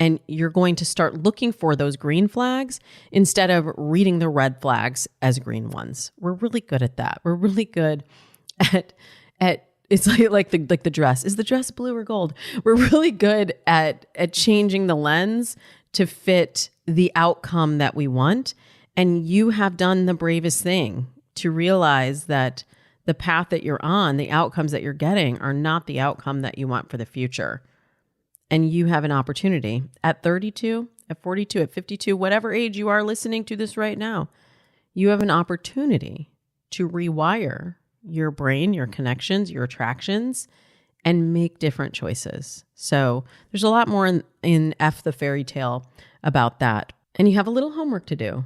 Speaker 3: And you're going to start looking for those green flags instead of reading the red flags as green ones. We're really good at that. We're really good at it's like the dress. Is the dress blue or gold? We're really good at changing the lens to fit the outcome that we want. And you have done the bravest thing to realize that the path that you're on, the outcomes that you're getting are not the outcome that you want for the future. And you have an opportunity at 32, at 42, at 52, whatever age you are listening to this right now, you have an opportunity to rewire your brain, your connections, your attractions, and make different choices. So there's a lot more in F the Fairy Tale about that. And you have a little homework to do.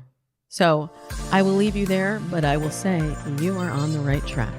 Speaker 3: So I will leave you there, but I will say you are on the right track.